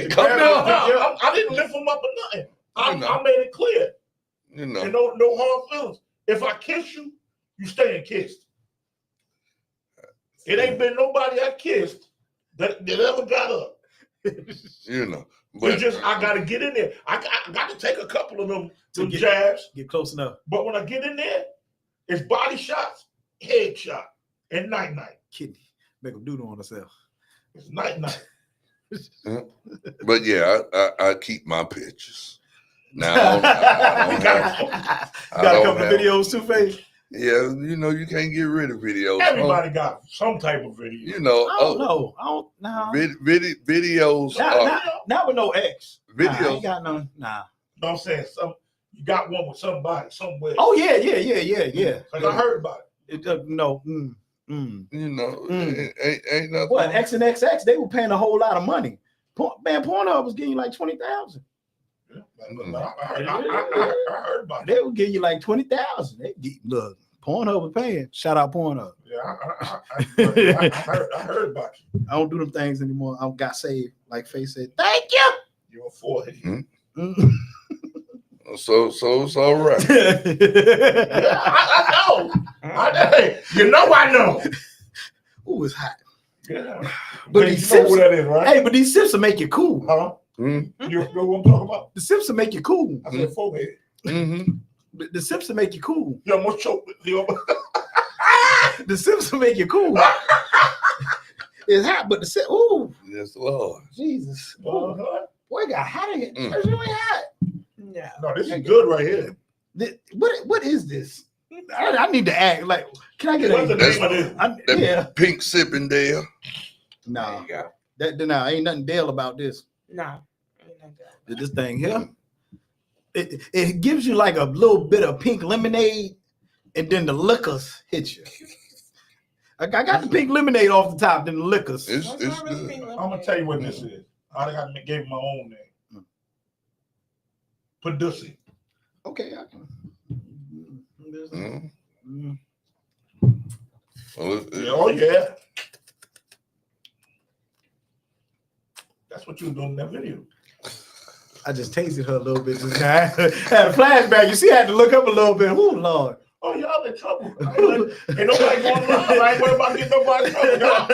come Yeah, down, I didn't lift him up or nothing. You know. I made it clear. you And know. no hard feelings. If I kiss you, you staying kissed. It ain't been nobody I kissed that ever got up. You know. It's But just I gotta get in there. I got to take a couple of them To get- jabs, Get close enough. but when I get in there, it's body shots, head shot, and night. Kidney. Make them doodle on herself. It's night. but yeah, I keep my pictures. Now I We don't got- have, I Got a don't couple of have- videos too, Face. Yeah, you know you can't get rid of videos. Everybody got some type of video. You know, I don't know. I don't know. videos. Not with no X. Nah, I Videos. ain't got none. Nah. You know what I'm saying? You got one with somebody somewhere. Oh yeah. Like I heard about it. No. You know, Mm. ain't nothing. What X and XX? They were paying a whole lot of money. Pornhub was getting you like 20,000. Yeah, but I heard about it. They would give you like 20,000. Look, Pornhub was paying. Shout out Pornhub. Yeah, I heard about you. I don't do them things anymore. I got saved. Like Face said, thank you. You're a forehead. Mm. So it's all right. Yeah, I know. Hey, you know I know. Ooh, it's hot. Yeah. But But these you know who sips, that is, right? hey, but these sips will make you cool. Huh? Mm, You know what I'm talking about? The sips will make you cool. I said forehead. mm-hmm. The sips will make you cool. You almost choked with you. The sips will make you cool. It's hot, but the sip, ooh, Yes, Lord. Jesus. Ooh. Uh-huh. Boy, it got hot in here. Mm. It's really hot. Yeah. No, this is good right here. What is this? I need to act like. Can I get What's the a? name of this? That Yeah. pink sipping there. There No, you go. that ain't nothing Dale about this. No. This thing here. It gives you like a little bit of pink lemonade, and then the liquors hit you. I got the pink lemonade off the top, then the liquors. It's What's it's wrong with good. pink I'm gonna tell you what this is. I got gave my own name. Padussy. Okay. I can. Mm. Mm. Well, Yeah, oh yeah. That's what you were doing in that video. I just tasted her a little bit just now. I had a flashback. You see, I had to look up a little bit. Oh Lord. Oh, y'all in trouble. Ain't nobody going live. I ain't worried about getting nobody in trouble.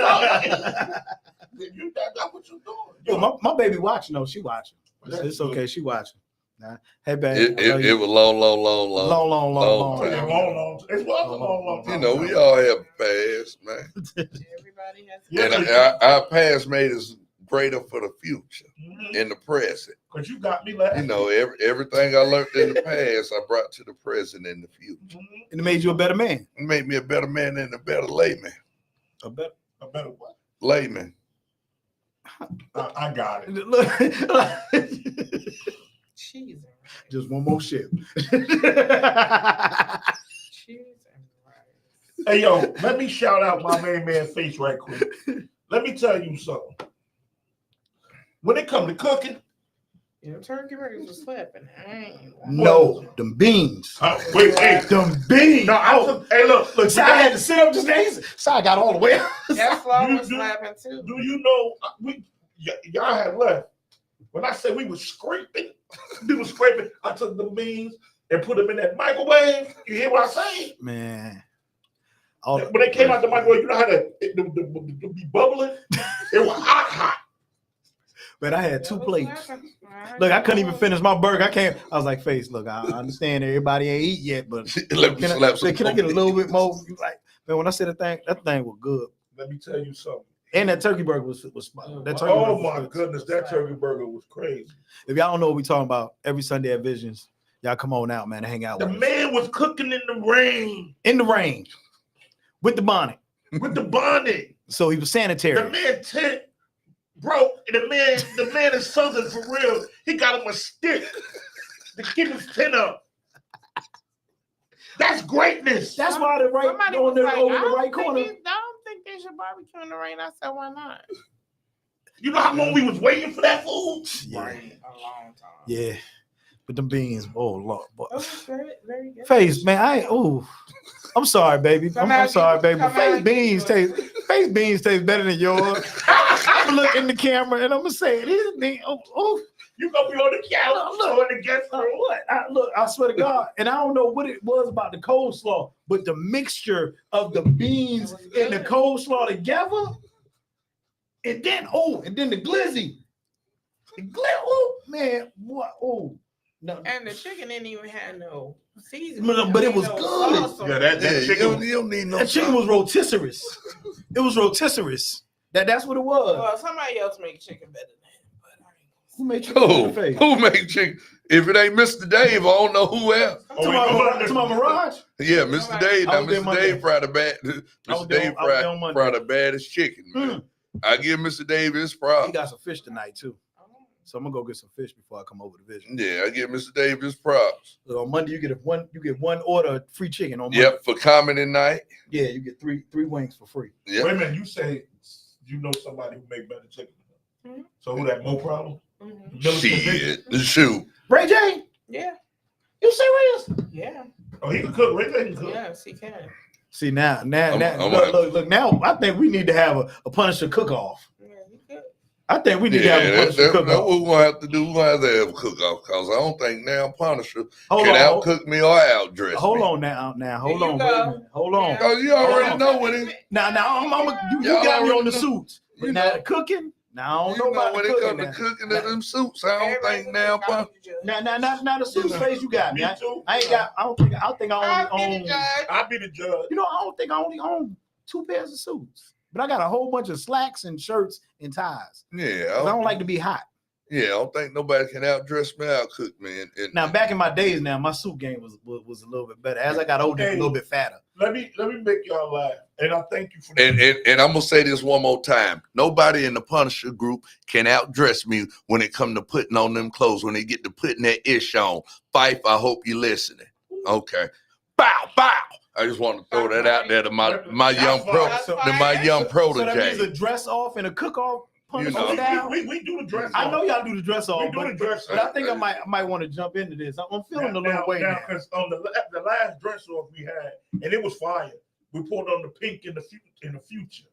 That's what you doing. Yo, my baby watching though. She watching. It's okay. She watching. Nah. Hey, babe. it was long. long long Oh, yeah, time. long. It was a long time. You know, we all have past, man. Everybody has. Yeah, And but- our past made us greater for the future Mhm. in the present. Cause you got me laughing. You know, everything I learned in the past, I brought to the present and the future. Mhm. And it made you a better man. It made me a better man and a better layman. A better. I better what? Layman. I got it. Look. Cheese. Just one more ship. Cheese. Hey, yo, let me shout out my main man Face right quick. Let me tell you something. When it comes to cooking, turkey burgers was slapping. No, them beans. wait, hey, Them beans. no, hey, look, See, I had to sit up just days. So I got all the way out. That flour You was do- slapping too. do you know y'all had left? When I said we was scraping, I took the beans and put them in that microwave. You hear what I'm saying? Man. When they came out the microwave, you know how to be bubbling? It was hot. But I had two That was plates. slapping. Look, I couldn't even finish my burger. I was like, Face, look, I understand everybody ain't eat yet, but Let me slap some. can I get a little bit more? Like, man, when I said that thing was good. Let me tell you something. And that turkey burger was that turkey Oh burger was my good. goodness, that turkey burger was crazy. If y'all don't know what we talking about, every Sunday at Visions, y'all come on out, man, and hang out The with us. man was cooking in the rain In the rain with the bonnet. with the bonnet. So he was sanitary. The man tent broke. The man is Southern for real. He got him a stick to keep his tent up. That's greatness. That's why the right Somebody on was the like, over I the right don't corner. think they should barbecue in the rain. I said, why not? You know how long we was waiting for that food? Yeah, Right, a long time. yeah. But them beans, oh Lord. Boy. That was very, very good. Face, man, I'm sorry, baby. I'm sorry, baby. But face beans taste better than yours. I'm gonna look in the camera and I'm gonna say this bean. You gonna be on the couch, so in the guest room. Look, I swear to God, and I don't know what it was about the coleslaw, but the mixture of the beans and the coleslaw together, and then the glizzy. Man, what? No. And the chicken didn't even have no seasoning. But it was No good. sauce on Yeah, it. that Yeah, chicken. you don't need no. That chicken was rotisserie. It was rotisserie. That's what it was. Well, somebody else make chicken better than that. But I ain't Who made chicken in the face? Who make chicken? If it ain't Mr. Dave, I don't know who else. To my Mirage? Yeah, Mr. Dave. I Now, was there Mr. Monday. Dave fried the bad. I was Mr. there- Dave I was there on Monday. fried the baddest chicken. Man. I give Mr. Dave his He props. got some fish tonight too. So I'm gonna go get some fish before I come over to visit. Yeah, I give Mr. Dave his props. So on Monday you get one order of free chicken on Monday. Yep, for comedy night. Yeah, you get three wings for free. Yep. Wait a minute, you say you know somebody who make better chicken. Mhm. So who that Mo Problem? Mhm. Shit. Shoot. Ray J, Yeah, you serious? yeah, Oh, he can cook. Ray J can cook. yes, he can. See now, I'm look. Now I think we need to have a Punisher cook-off. Yeah, he could. I think we need Yeah, to have a that's Punisher what cook-off. we're gonna have to do. We're gonna have to have a cook-off because I don't think now Punisher Hold can on, outcook me or outdress hold me. on now. Hold There you on, go. wait a minute. Hold on. Yeah. Because you already Hold know when it. Now, you Y'all got me on already the know. suits. But You now know. the cooking, now I don't You know know about when the it cooking. comes to Now. cooking of them suits, I don't Everybody think now can Punisher. be the judge. Now the suits face you got me. Me too. I ain't got. I don't think I I'll only be the own. judge. I'll be the judge. You know, I don't think I only own 2 pairs of suits, but I got a whole bunch of slacks and shirts and ties. Yeah, 'Cause I don't like to be hot. Yeah, I don't think nobody can outdress me, outcook me. And Now, back in my days, now my suit game was a little bit better. As I got older, a little bit fatter. Let me make y'all laugh, and I thank you for that. and I'm gonna say this one more time. Nobody in the Punisher group can outdress me when it come to putting on them clothes. When they get to putting that ish on. Fife, I hope you're listening. Okay. Bow, bow. I just want to throw that out there to my young pro, That's to fine. my young So that means protege. a dress off and a cook off. You Punisher know. style. we do the dress. I know y'all do the dress off, We do the dress but I off. think I might want to jump into this. I'm feeling a little way now. because on the last dress off we had, and it was fire. We pulled on the pink in the future.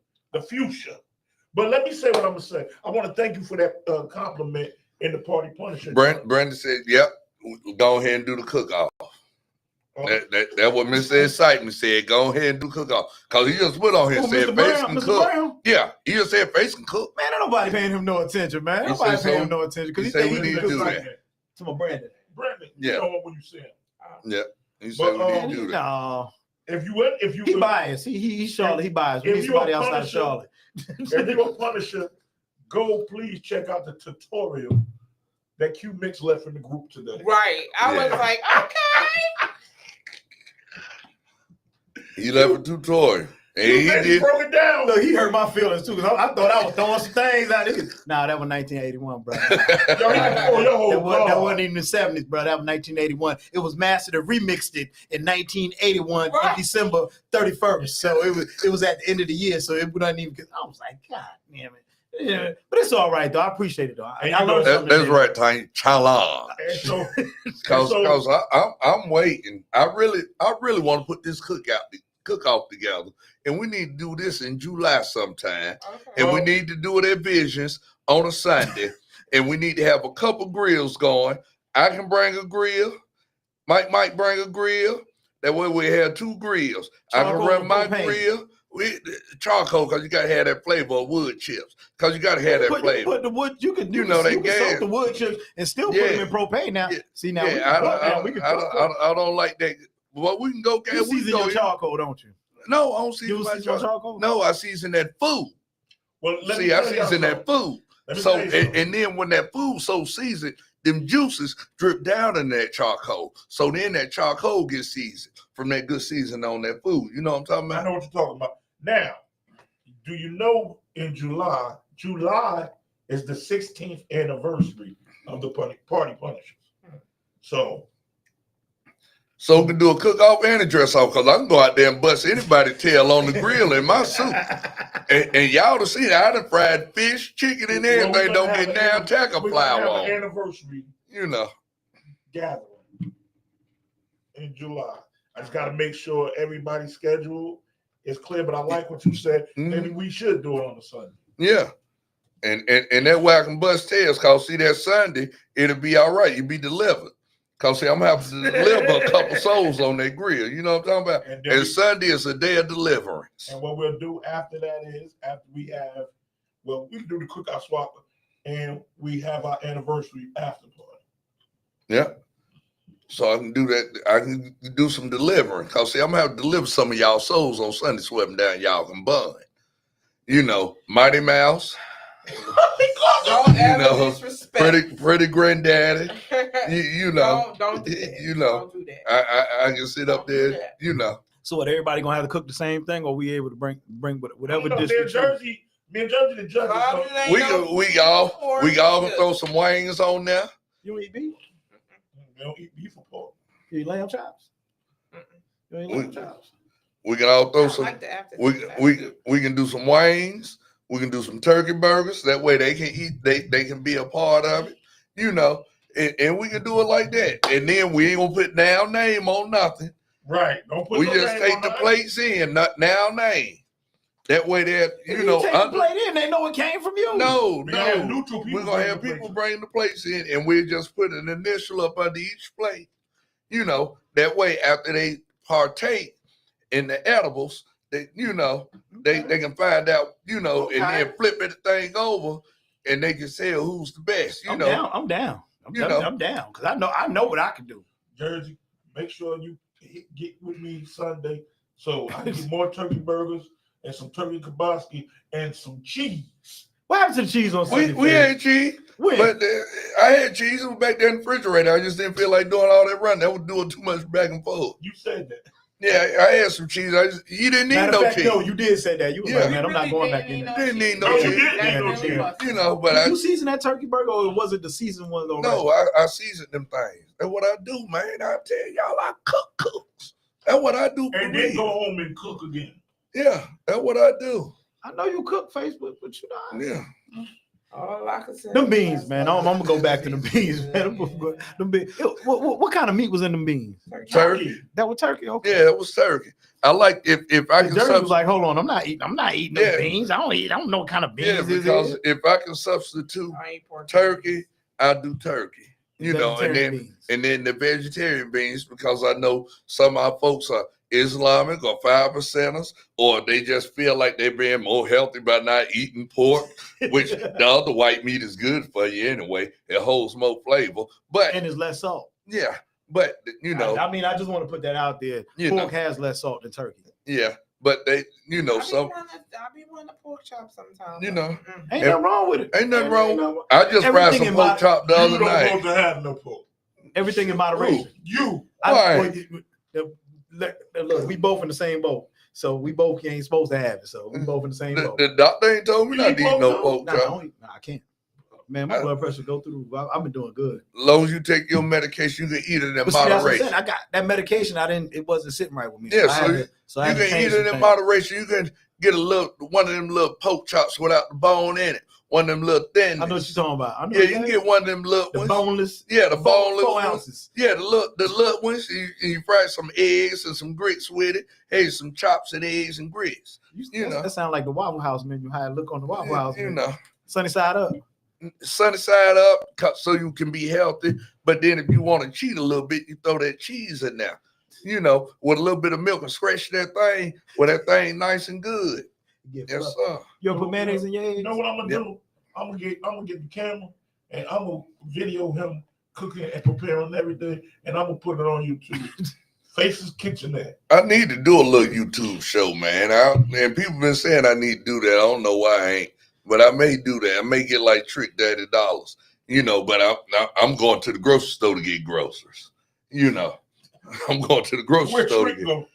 But let me say what I'm gonna say. I want to thank you for that compliment in the Party Punisher. Brandon said, "Yep, go ahead and do the cook off." That's what Mr. Excitement said. Go ahead and do cook off. Because he just put on here and said Mr. face Brown, can Mr. cook. Brown. Yeah, he just said face can cook. Man, ain't nobody paying him no attention, man. He Nobody said paying so. him no attention because He he said think we he need can to cook do like that. to my Brandon. Brandon, Yeah. you know what you saying. Yeah, he But, said we need to do that. No, If you he biased. He's Charlotte. He biased. We If need you somebody a outside of Punisher, Charlotte. if you're a Punisher, go please check out the tutorial that Q Mix left in the group today. Right. I Yeah. was like, okay. He left a tutorial. And he did. broke it down. Look, he hurt my feelings too. 'Cause I thought I was throwing some things out. Nah, that was 1981, bro. That wasn't even the 70s, bro. That was 1981. It was mastered and remixed it in 1981 Right. on December 31st. So it was at the end of the year. So it wouldn't even. I was like, God damn it. Yeah, but it's all right though. I appreciate it though. I learned something That's today. right, Tiny. Challenge. And so, Cause I'm waiting. I really want to put this cook-off together, and we need to do this in July sometime, Okay. and we need to do it at Visions on a Sunday, and we need to have a couple grills going. I can bring a grill. Mike might bring a grill. That way we have two grills. I can Charcoal run or my propane? grill with charcoal because you gotta have that flavor of wood chips. Because you gotta have that flavor. Put the wood. You can You know they soak gas. the wood chips and still Yeah. put them in propane. Now, Yeah. see now, we can I don't like that. Well, we can go. You We season can go. your charcoal, don't you? No, I don't You season my season your charcoal. charcoal? No, I season that food. well, let me See, I tell y'all season that food. Let me So tell you something. and then when that food so seasoned, them juices drip down in that charcoal. So then that charcoal gets seasoned from that good seasoning on that food. You know what I'm talking I about? know what you're talking about. Now, do you know in July is the 16th anniversary of the Party Punishers. So So we can do a cook off and a dress off because I can go out there and bust anybody's tail on the grill in my suit. And y'all to see that I done fried fish, chicken, and Well, everything. we're Don't gonna get have down an- tackle we're gonna flour have on. an anniversary You know. gathering in July. I just got to make sure everybody's schedule is clear. But I like what you said. Mhm. Maybe we should do it on a Sunday. Yeah. And that way I can bust tails because see that Sunday, it'll be all right. You'll be delivered. Because see, I'm gonna have to deliver a couple souls on that grill. You know what I'm talking about? And then And we- Sunday is a day of deliverance. And what we'll do after that is after we have, well, we can do the cookout swap, and we have our anniversary after party. Yeah. So I can do that. I can do some delivering. Because see, I'm gonna have to deliver some of y'all souls on Sunday, swept them down y'all can bun. You know, Mighty Mouse, Don't ever know, disrespect. pretty granddaddy. You know. Don't do that. You know. Don't do that. I can sit up there, you know. So what? Everybody gonna have to cook the same thing, or we able to bring whatever You know, dish? me and Jersey, the judges. Long so- as it ain't We no all pork, gonna good. throw some wings on there. You don't eat beef? we don't eat beef or pork. You eat lamb chops? You ain't lamb We- chops? We can all I throw some. like the after. We can do some wings. We can do some turkey burgers. That way they can eat. They can be a part of it. You know, and we can do it like that. And then we ain't gonna put now name on nothing. Right. Don't put We no just name take on the that. plates in, not now name. That way that If you know. take the plate in, they know it came from you. No, We gonna have no. neutral people. We're gonna bring have the people plates. bring the plates in, and we just put an initial up under each plate. You know, that way after they partake in the edibles, they they can find out, and then flip everything over, and they can say who's the best. I'm down. I'm down because I know what I can do. Jersey, make sure you get with me Sunday so I can get more turkey burgers and some turkey kibasi and some cheese. What happened to the cheese on Sunday? We had cheese, When? but I had cheese. It was back there in the refrigerator. I just didn't feel like doing all that running. That was doing too much back and forth. You said that. Yeah, I had some cheese. You didn't need Matter no of fact, cheese. no, you did say that. You was Yeah. like, man, I'm not going back in there. Didn't need no No, you cheese. didn't. Yeah, No they cheese. did. You know, but Did I you season that turkey burger, or was it the seasoned one? no, I season them things. That's what I do, man. I tell y'all, I cooks. That's what I do for And then go real. home and cook again. Yeah, that's what I do. I know you cook Facebook, but you know. Yeah. All I can say Them is beans, that's man. all I'm gonna go back to the beans, man. Them beans. What kind of meat was in them beans? Turkey. That was turkey. Okay. Yeah, it was turkey. I like if I And can Jerry was substitute. like, hold on, I'm not eating Yeah. them beans. I don't know what kind of beans Yeah, this because is. if I can substitute I ain't pork. turkey, I do turkey. You know, and Vegetarian then beans. and then the vegetarian beans because I know some of our folks are Islamic or 5%ers, or they just feel like they're being more healthy by not eating pork, which the other white meat is good for you anyway. It holds more flavor. But and it's less salt. yeah, but you know, I mean, I just want to put that out there. You Pork know. has less salt than turkey. yeah, but they, some, I be wanting a pork chop sometimes. You know. Ain't nothing wrong with it. ain't nothing wrong. nothing- I just fried Everything some in pork my- chop the You other don't night. want to have no pork. Everything in moderation. You. Why? Look, we both in the same boat. So we both ain't supposed to have it. So we both in the same boat. The doctor ain't told me You not eat to eat pork no too? pork Nah, I chop. don't eat- nah, I can't. Man, my blood pressure go through the roof. I've been doing good. As long as you take your medication, you can eat it in But see, that's what I'm moderation. saying. I got that medication. It wasn't sitting right with me. Yeah, I so had you- to- so I You had to can change eat some it in things. moderation. You can get one of them little pork chops without the bone in it. One of them little thin. I know what you're talking about. I know Yeah, you can get one of them little the ones. boneless. Yeah, the boneless 4 ones. ounces. Yeah, the little ones. You fry some eggs and some grits with it. Hey, some chops and eggs and grits. You know. That sounds like the Waffle House menu. How I look on the Waffle House You menu. know, Sunny side up. sunny side up, so you can be healthy. But then if you want to cheat a little bit, you throw that cheese in there. You know, with a little bit of milk and scratch that thing, well, that thing nice and good. You get Yes, fluff. sir. You ever put mayonnaise in your eggs? You know what I'm gonna Yep. do? I'm gonna get the camera and I'm gonna video him cooking and preparing everything, and I'm gonna put it on YouTube. Faces Kitchenette. I need to do a little YouTube show, man. And people been saying I need to do that. I don't know why I ain't, but I may do that. I may get like Trick Daddy dollars, you know. But I'm going to the grocery store to get groceries, you know. I'm going to the grocery Where store Trick to go?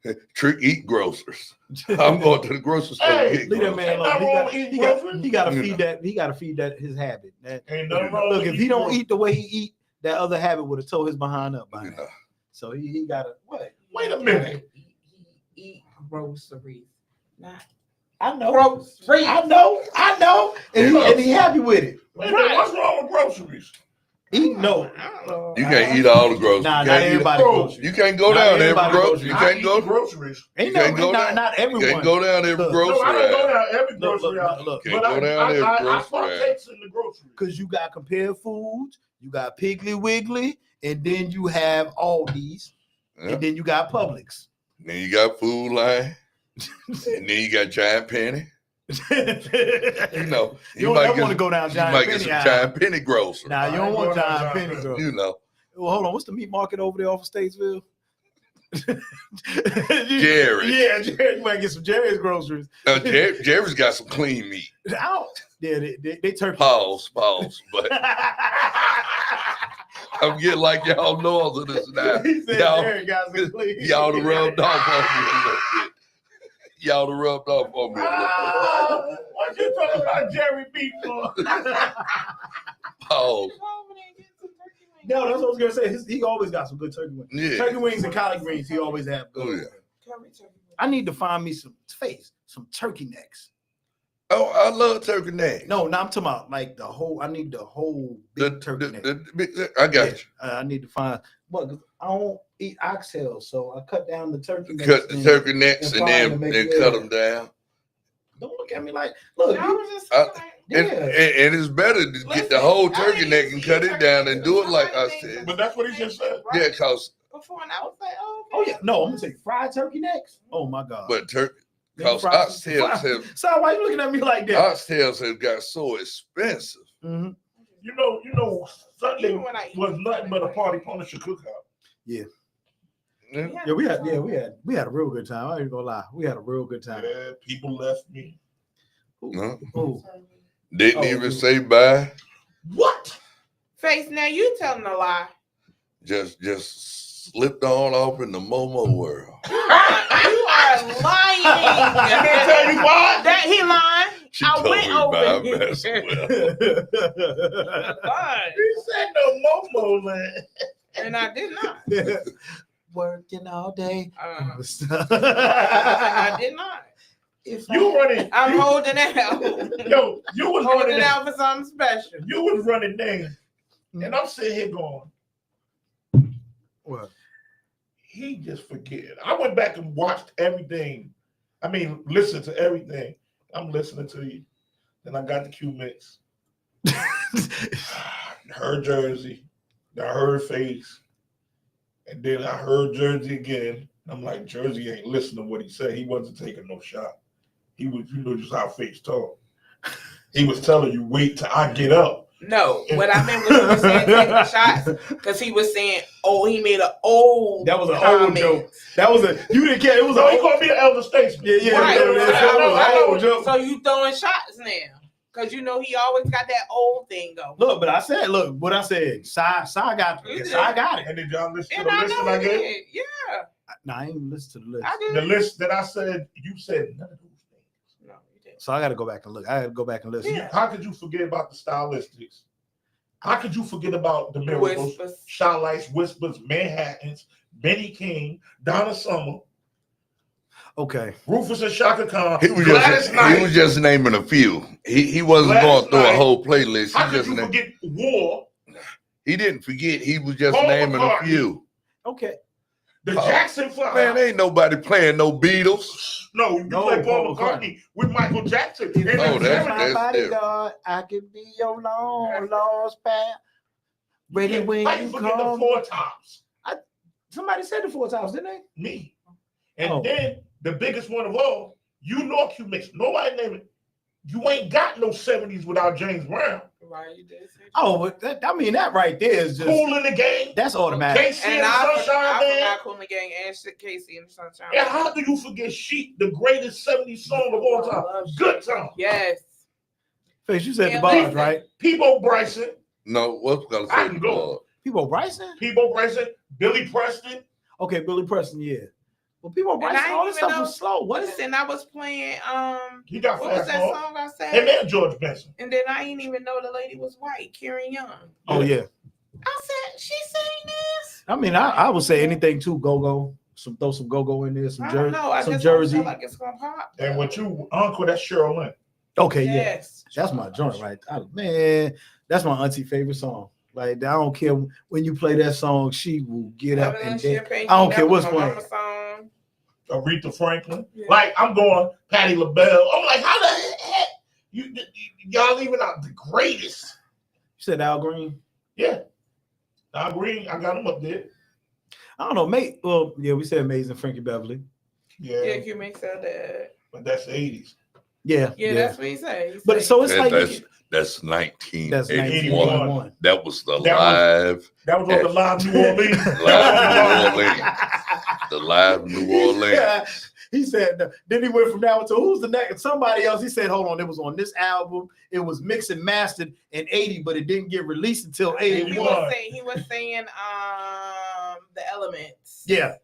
get Trick eat groceries. I'm going to the grocery store Hey, to get Leave that groceries. man Ain't alone. nothing wrong with eating groceries. He got to You feed know. that. He got to feed that his habit. That, Ain't nothing wrong look, with if he eating don't groceries. eat the way he eat, that other habit would have tore his behind up by You now. know. So he got to what? Wait a minute. He eat groceries. Not I know. groceries. I know. And he happy with it. Wait a minute, what's wrong with groceries? He know. I don't know. You can't eat all the groceries. Nah, you, not can't eat- everybody Bro, groceries. you can't go Not down every everybody grocery. groceries. You I can't eat go. groceries. Ain't You no, can't go down. not You everyone. can't go down every Look, grocery. No, I don't go aisle. down every Look, grocery aisle. look. Can't But go down every I grocery aisle. partake in the groceries. Because you got Compared Foods, you got Piggly Wiggly, and then you have Aldi's, Yeah. and then you got Publix. Then you got Food Line, and then you got Giant Penny. You know, you don't ever want to go down you Giant might get Penny. some aisle. Giant Penny groceries. Nah, you I don't ain't want going down Giant Giant Penny, bro. You know, Well, hold on. What's the meat market over there off of Statesville? Jerry. Yeah, Jerry. You might get some Jerry's groceries. Now, Jerry's got some clean meat. I don't. Yeah, they turkey. Pause. But I'm getting like y'all northerners now. He said Y'all, Jerry got some clean. y'all done rubbed off on me a little bit. Y'all done rubbed off on me a little Ah, what you talking about Jerry beef for? bit. Pause. No, that's what I was gonna say. He always got some good turkey wings. Yeah. Turkey wings and collard greens. He always have. Good. Oh, yeah. I need to find me some turkey necks. Oh, I love turkey neck. No, I'm talking about like the whole. I need the whole big turkey neck. I got you. I need to find. Well, 'cause I don't eat oxtails, so I cut down the turkey necks. Cut the and- turkey necks and and fry then them and then make cut it. them down. Don't look at me like. Look, I you, was just I- saying, yeah. And it's better to get Listen, the whole I turkey didn't neck see and cut it turkey down necks and do it until like I I think said. But that's what he just said. Yeah, cause before, and I was like, oh, Oh okay. yeah, no, I'm gonna say fried turkey necks. Oh my god. but turkey Them cause fried- oxtails have So why you looking at me like that? oxtails have got so expensive. Mhm. You know, Sunday Even when I eat was nothing but a party Punisher cookout. Yeah. Yeah, we had a real good time. I ain't gonna lie, we had a real good time. Yeah, people left me. No. Oh, Didn't Oh, even yeah. say bye. What? Face, now you telling a lie. Just slipped on off in the Momo world. You are lying. I can't tell you why. That he lying. She I told went me over about here. basketball. Lying. He said no Momo land. And I did not. working all day. I I did not. You running? I'm you, holding out. Yo, you was Holding running. out for something special. You was running names, and I'm sitting here going, What? he just forget. I went back and watched everything. I mean, listened to everything. I'm listening to you. Then I got the Q mix. Heard Jersey. I heard Face. And then I heard Jersey again. I'm like, Jersey ain't listening to what he said. He wasn't taking no shot. He was, just how Face talk. He was telling you, wait till I get up. No, what I meant was he was saying taking shots because he was saying, oh, he made an old That was an old comment. joke. That was a you didn't care. It was So he a gonna be an elder statesman. yeah. Right. That was an old joke. So you throwing shots now. Because you know he always got that old thing going. Look, but I said, look, what I said. Sai got You did. it. And did y'all listen to And the I listen know I he gave? did. Yeah. Nah, I ain't even listened to the list. I did. The list that I said, you said none of those things. No, you didn't. So I got to go back and look. I got to go back and listen. Yeah. How could you forget about the stylistics? How could you forget about the miracles, Whispers. Shotlights, Whispers, Manhattans, Benny King, Donna Summer, Okay. Rufus and Shaka Khan, He was Gladys just Knight? he was just naming a few. He wasn't Gladys going through a Knight. whole playlist. How He could just you forget War, he didn't forget. He was just Paul naming a McCartney. few. Okay. the Jackson Five? Man, ain't nobody playing no Beatles. No, you No, play Paul Paul McCartney with Michael Jackson. If in Oh, the that's- 70s. my different. bodyguard, I could be your long lost pal. Ready when How you you forget the come. Four Tops? Somebody said the 4 times, didn't they? Me. And Oh. then the biggest one of all, you know Q Mix. Nobody name it. You ain't got no 70s without James Brown. Right, you did say that. Oh, but that, I mean, that right there is just, Cool in the Game. that's automatic. Casey and And the I Sunshine Band. forgot Cool in the Gang and Casey and the Sunshine. And how do you forget Sheep, the greatest 70s song of all I time? love Good Time. Yes. Face, you said the Yeah, bars, listen. right? Peebo Bryson, No, what's gonna I say can the go. ball? People Bryson? Peebo Bryson, Billy Preston. Okay, Billy Preston, yeah. Well, people And Bryson, I all ain't this even stuff know- was slow. What is it? Listen, I was playing He got what was fast that song. song I said? Him and George Benson. And then I didn't even know the lady was white, Karen Young. Oh, yeah. I said, she sang this? I mean, I would say anything too, go-go. Throw some go-go in there, some I don't jersey, know. I some just don't jersey. feel like it's gonna pop. And with you, Uncle, that's Cheryl Lynn. Okay, yeah. Yes. That's my joint right. Man, that's my auntie favorite song. Like, I don't care when you play that song, she will get up and dance. I don't care what's playing. Song. Aretha Franklin. Yeah. Like, I'm going Patti LaBelle. I'm like, how the heck? Y'all leaving out the greatest. You said Al Green? Yeah. Al Green, I got him up there. I don't know, mate. Well, yeah, we said Amazing Frankie Beverly. Yeah. Yeah, you make that. But that's the 80s. Yeah, Yeah, that's what he said. He But said- so it's like That's that's 1981. 1981. That was the That live, That was on the live New Orleans. live New Orleans. The live New Orleans. Yeah. He said, then he went from now to who's the next? Somebody else. He said, hold on, it was on this album. It was mixed and mastered in 80, but it didn't get released until he 81. was saying the Elements. Yeah.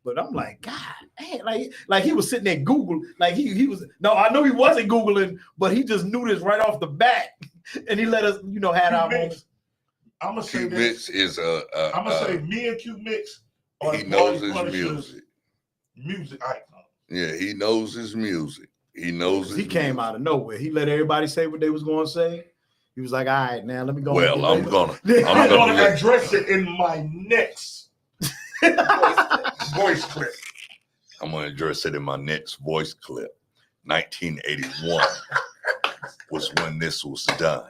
But I'm like, God, man, like he was sitting there Google, like he was. No, I know he wasn't Googling, but he just knew this right off the bat, and he let us, had our moments. I'm gonna say Q this. Mix is I'm gonna say me and Q Mix are he the knows Party his Punishers music. music icon. Yeah, he knows his music. He knows his He came music. out of nowhere. He let everybody say what they was going to say. He was like, all right, now let me go. Well, I'm gonna I'm gonna let- address it in my next voice clip. I'm gonna address it in my next voice clip. 1981 was when this was done.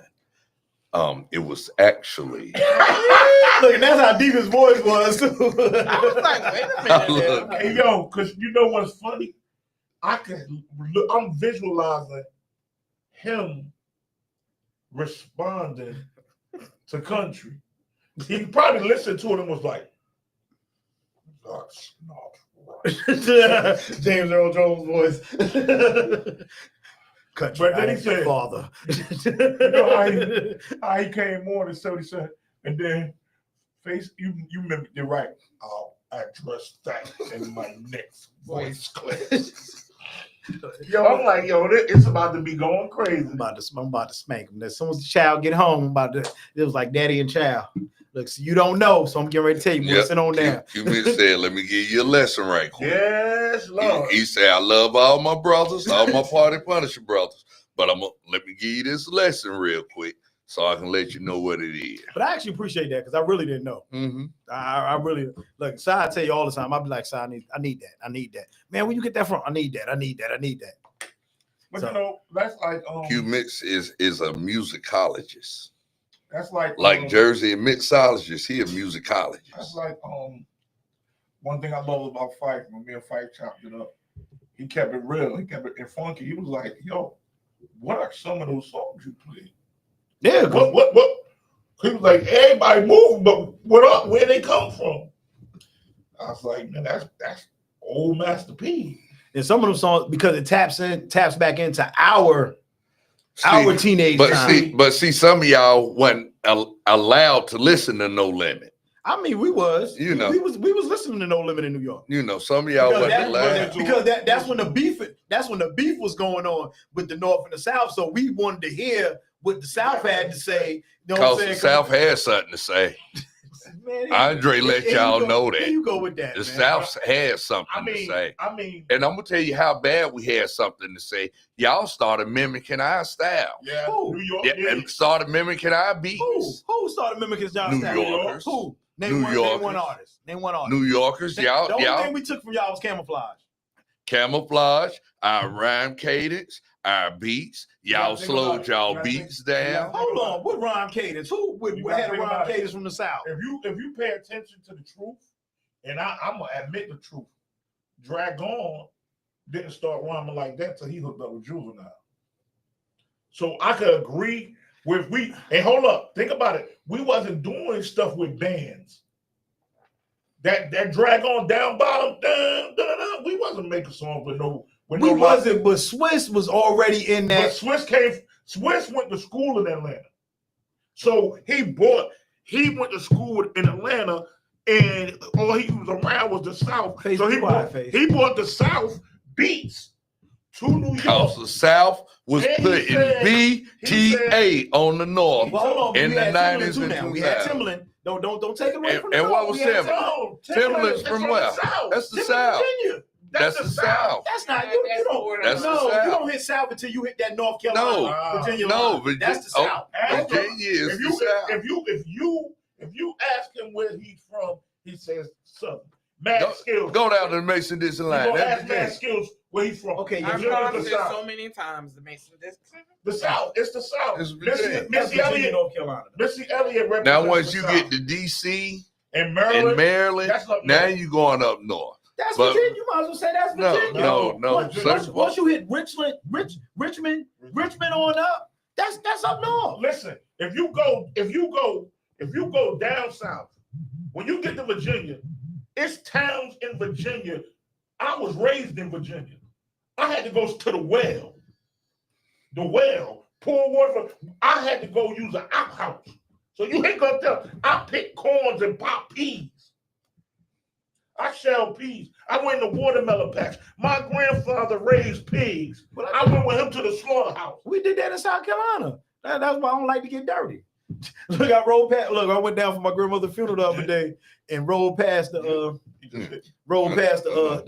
It was actually Look, and that's how deep his voice was. I was like, wait a minute. now. Hey yo, cause you know what's funny? I'm visualizing him responding to country. He probably listened to it and was like, "That's not right." James Earl Jones' voice. Country, But then he I am your said- father. You know how he came on and said, and then you remember, you're right. I'll address that in my next voice clip. Yo, I'm like, it's about to be going crazy. I'm about to spank him. As soon as the child get home, it was like daddy and child. Look, so you don't know, so I'm getting ready to tell you. Yep. Sit on down. Q Mix said, let me give you a lesson right quick. Yes, Lord. He said, I love all my brothers, all my Party Punisher brothers, but let me give you this lesson real quick so I can let you know what it is. But I actually appreciate that because I really didn't know. Mm-hmm. I really look. Si, I tell you all the time. I'll be like, Si, I need that. Man, where you get that from? I need that. But So- that's like Q Mix is a musicologist. that's like Jersey and mixologist, he a musicologist. That's like one thing I love about Fife, when me and Fife chopped it up, he kept it real, he kept it funky. He was like, yo, what are some of those songs you played? Yeah, What? He was like, everybody moving, but what up? Where they come from? I was like, man, that's old Master P. and some of them songs because it taps back into our teenage time. But see, some of y'all wasn't allowed to listen to No Limit. I mean, we was. You know. we was listening to No Limit in New York. You know, some of y'all Because wasn't that's when the beef was going on with the North and the South. So we wanted to hear what the South had to say. You know what I'm because saying? the South had something to say. Man, Andre let y'all know There that. you go with that. The man. South had something to say. I mean, And I'm gonna tell you how bad we had something to say. Y'all started mimicking our style. yeah, Who? New York. Yeah, Yeah, and started mimicking our beats. Who started mimicking y'all New style? Yorkers. Who? New Name one Yorkers. artist. Name one artist. New Yorkers, The y'all only thing we took from y'all was camouflage. camouflage, our rhyme cadence, our beats. Y'all gotta think slowed about it. y'all You gotta beats think- down. Hold on, what rhyme cadence? Who You gotta had a think rhyme about it. cadence from the South? if you pay attention to the truth, and I'm gonna admit the truth, Dragon didn't start rhyming like that till he hooked up with Juvenile. So I could agree with and hold up, think about it. We wasn't doing stuff with bands. That Dragon down bottom, dun, dun, dun, we wasn't making songs with no. We wasn't, but Swiss was already in But that. Swiss went to school in Atlanta. So he went to school in Atlanta, and all he was around was the South. Face So he quiet, face. brought the South beats to New Because York. the South was And he putting said- BTA on the North. Well, hold on, In we the had 90s Timberland too and now. We had 2000s. Timberland. Don't take it away And- from the and what North. was We had Timberland? No, Timberland's is from the where? South. That's the Timberland, South. Virginia. That's the South. That's not you. You don't. That's the no, South. you don't hit South until you hit that North Carolina, Virginia No, line. Virginia- That's the South. Virginia is If the you South. if you ask him where he's from, he says Southern. Mad Skills. Go down to the Mason-Dixon You line. gonna That's ask Mad Virginia. Skills where he's from. Okay, I've Virginia gone is to the South. so many times to Mason Dixon. The South. It's the South. It's Virginia. That's Missy Virginia, Elliott. North Carolina. Missy Elliott represents Now, once the you South. get to D.C. and Maryland, and Maryland, that's up now north. you going up north. That's But- Virginia. You might as well say that's No, Virginia. no. Once you hit Richmond on up, that's up north. Listen, if you go down south, when you get to Virginia, it's towns in Virginia. I was raised in Virginia. I had to go to the well, pour water. I had to go use an outhouse. So you ain't go up there. I pick corns and pop peas. I shell peas. I went in the watermelon patch. My grandfather raised pigs. But I went with him to the slaughterhouse. We did that in South Carolina. That's why I don't like to get dirty. Look, I went down for my grandmother's funeral the other day and rolled past the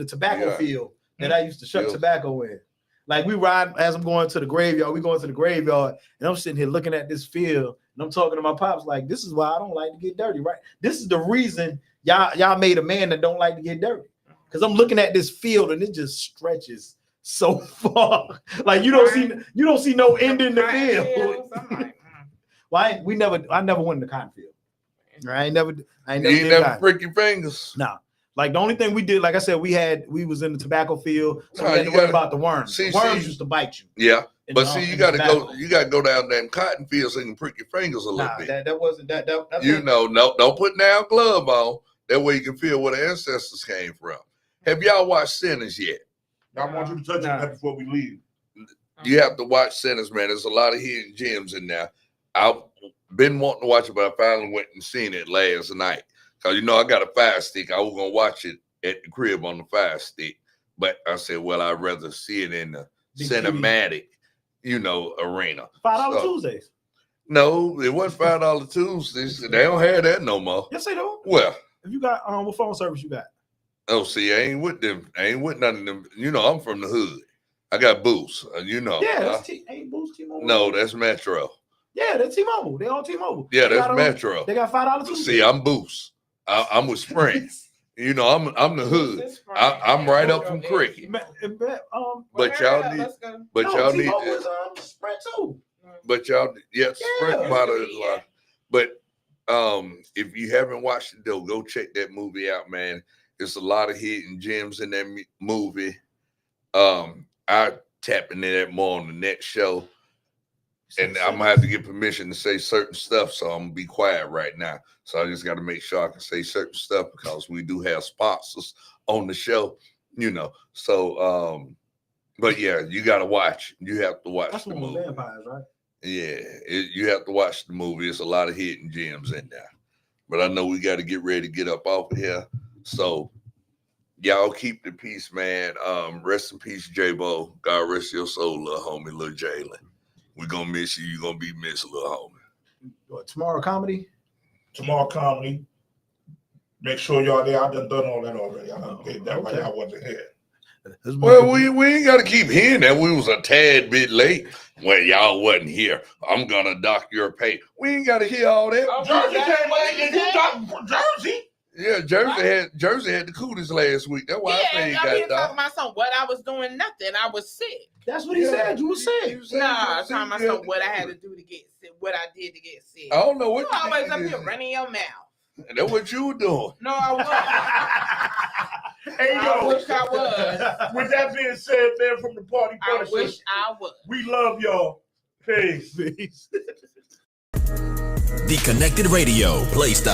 tobacco Yeah. field that I used to shuck Field. tobacco in. Like we ride as I'm going to the graveyard, we going to the graveyard, and I'm sitting here looking at this field, and I'm talking to my pops like, this is why I don't like to get dirty, right? This is the reason y'all made a man that don't like to get dirty. Because I'm looking at this field and it just stretches so far. Like you don't see no end in the field. I'm like, Well, I never went in the cotton field. I ain't never You did ain't never cotton. prick your fingers. Nah. Like the only thing we did, like I said, we was in the tobacco field, so Nah, we had you to worry gotta- about the worms. See, The worms see. used to bite you. Yeah, in but the- see, in you the got to tobacco. go. You got to go down them cotton fields so you can prick your fingers a little Nah, bit. that wasn't that. That's You what- know, no, don't put down glove on. That way you can feel where the ancestors came from. Have y'all watched Sinners yet? I want you to touch on that before we leave. You have to watch Sinners, man. There's a lot of hidden gems in there. I've been wanting to watch it, but I finally went and seen it last night. Cause I got a Fire Stick. I was gonna watch it at the crib on the Fire Stick, but I said, well, I'd rather see it in the Big cinematic, arena. $5 So- Tuesdays. No, it wasn't $5 Tuesdays. They don't have that no more. Yes, they do. Well, If you got what phone service you got? oh, see, I ain't with them. I ain't with none of them. I'm from the hood. I got Boost. Yeah, that's ain't Boost T-Mobile. no, that's Metro. Yeah, that's T-Mobile. They all T-Mobile. Yeah, They that's got Metro. They got $5 Tuesdays. See, I'm Boost. I'm with Sprint. I'm the hood. I'm right up from Cricket. But y'all need, but y'all need, T-Mobile is Sprint too. but y'all, yeah, Sprint Yeah. model is like, but if you haven't watched it though, go check that movie out, man. There's a lot of hidden gems in that movie. I tap into that more on the next show, and I'm gonna have to get permission to say certain stuff, so I'm gonna be quiet right now. So I just got to make sure I can say certain stuff because we do have sponsors on the show, So, but yeah, you got to watch. You have to watch That's the one of movie. vampires, right? Yeah, you have to watch the movie. There's a lot of hidden gems in there. but I know we got to get ready to get up off of here. So y'all keep the peace, man. Rest in peace, J-Bo. God rest your soul, little homie, little Jalen. We're gonna miss you. You're gonna be missed, little homie. What, tomorrow comedy? Tomorrow comedy. Make sure y'all there. I done all that already. I done did that while y'all wasn't here. Well, we ain't got to keep hearing that we was a tad bit late. Well, y'all wasn't here. I'm gonna dock your pay. We ain't got to hear all that. Oh, Jersey that's came what in you and you said? talking for Jersey. Yeah, Jersey had the coolest last week. That's why I say he Yeah, y'all been got talking about something. What I was doing, nothing. I was sick. That's what he said. You were sick. Nah, talking about something. What I had to do to get sick. What I did to get sick. I don't know what You you always did up to here get running your mouth. sick. That's what you were doing. No, I wasn't. Hey, I yo, wish I was. with that being said, man, from the Party I Punisher, wish I was. we love y'all. Peace. Peace. The Connected Radio Play Style.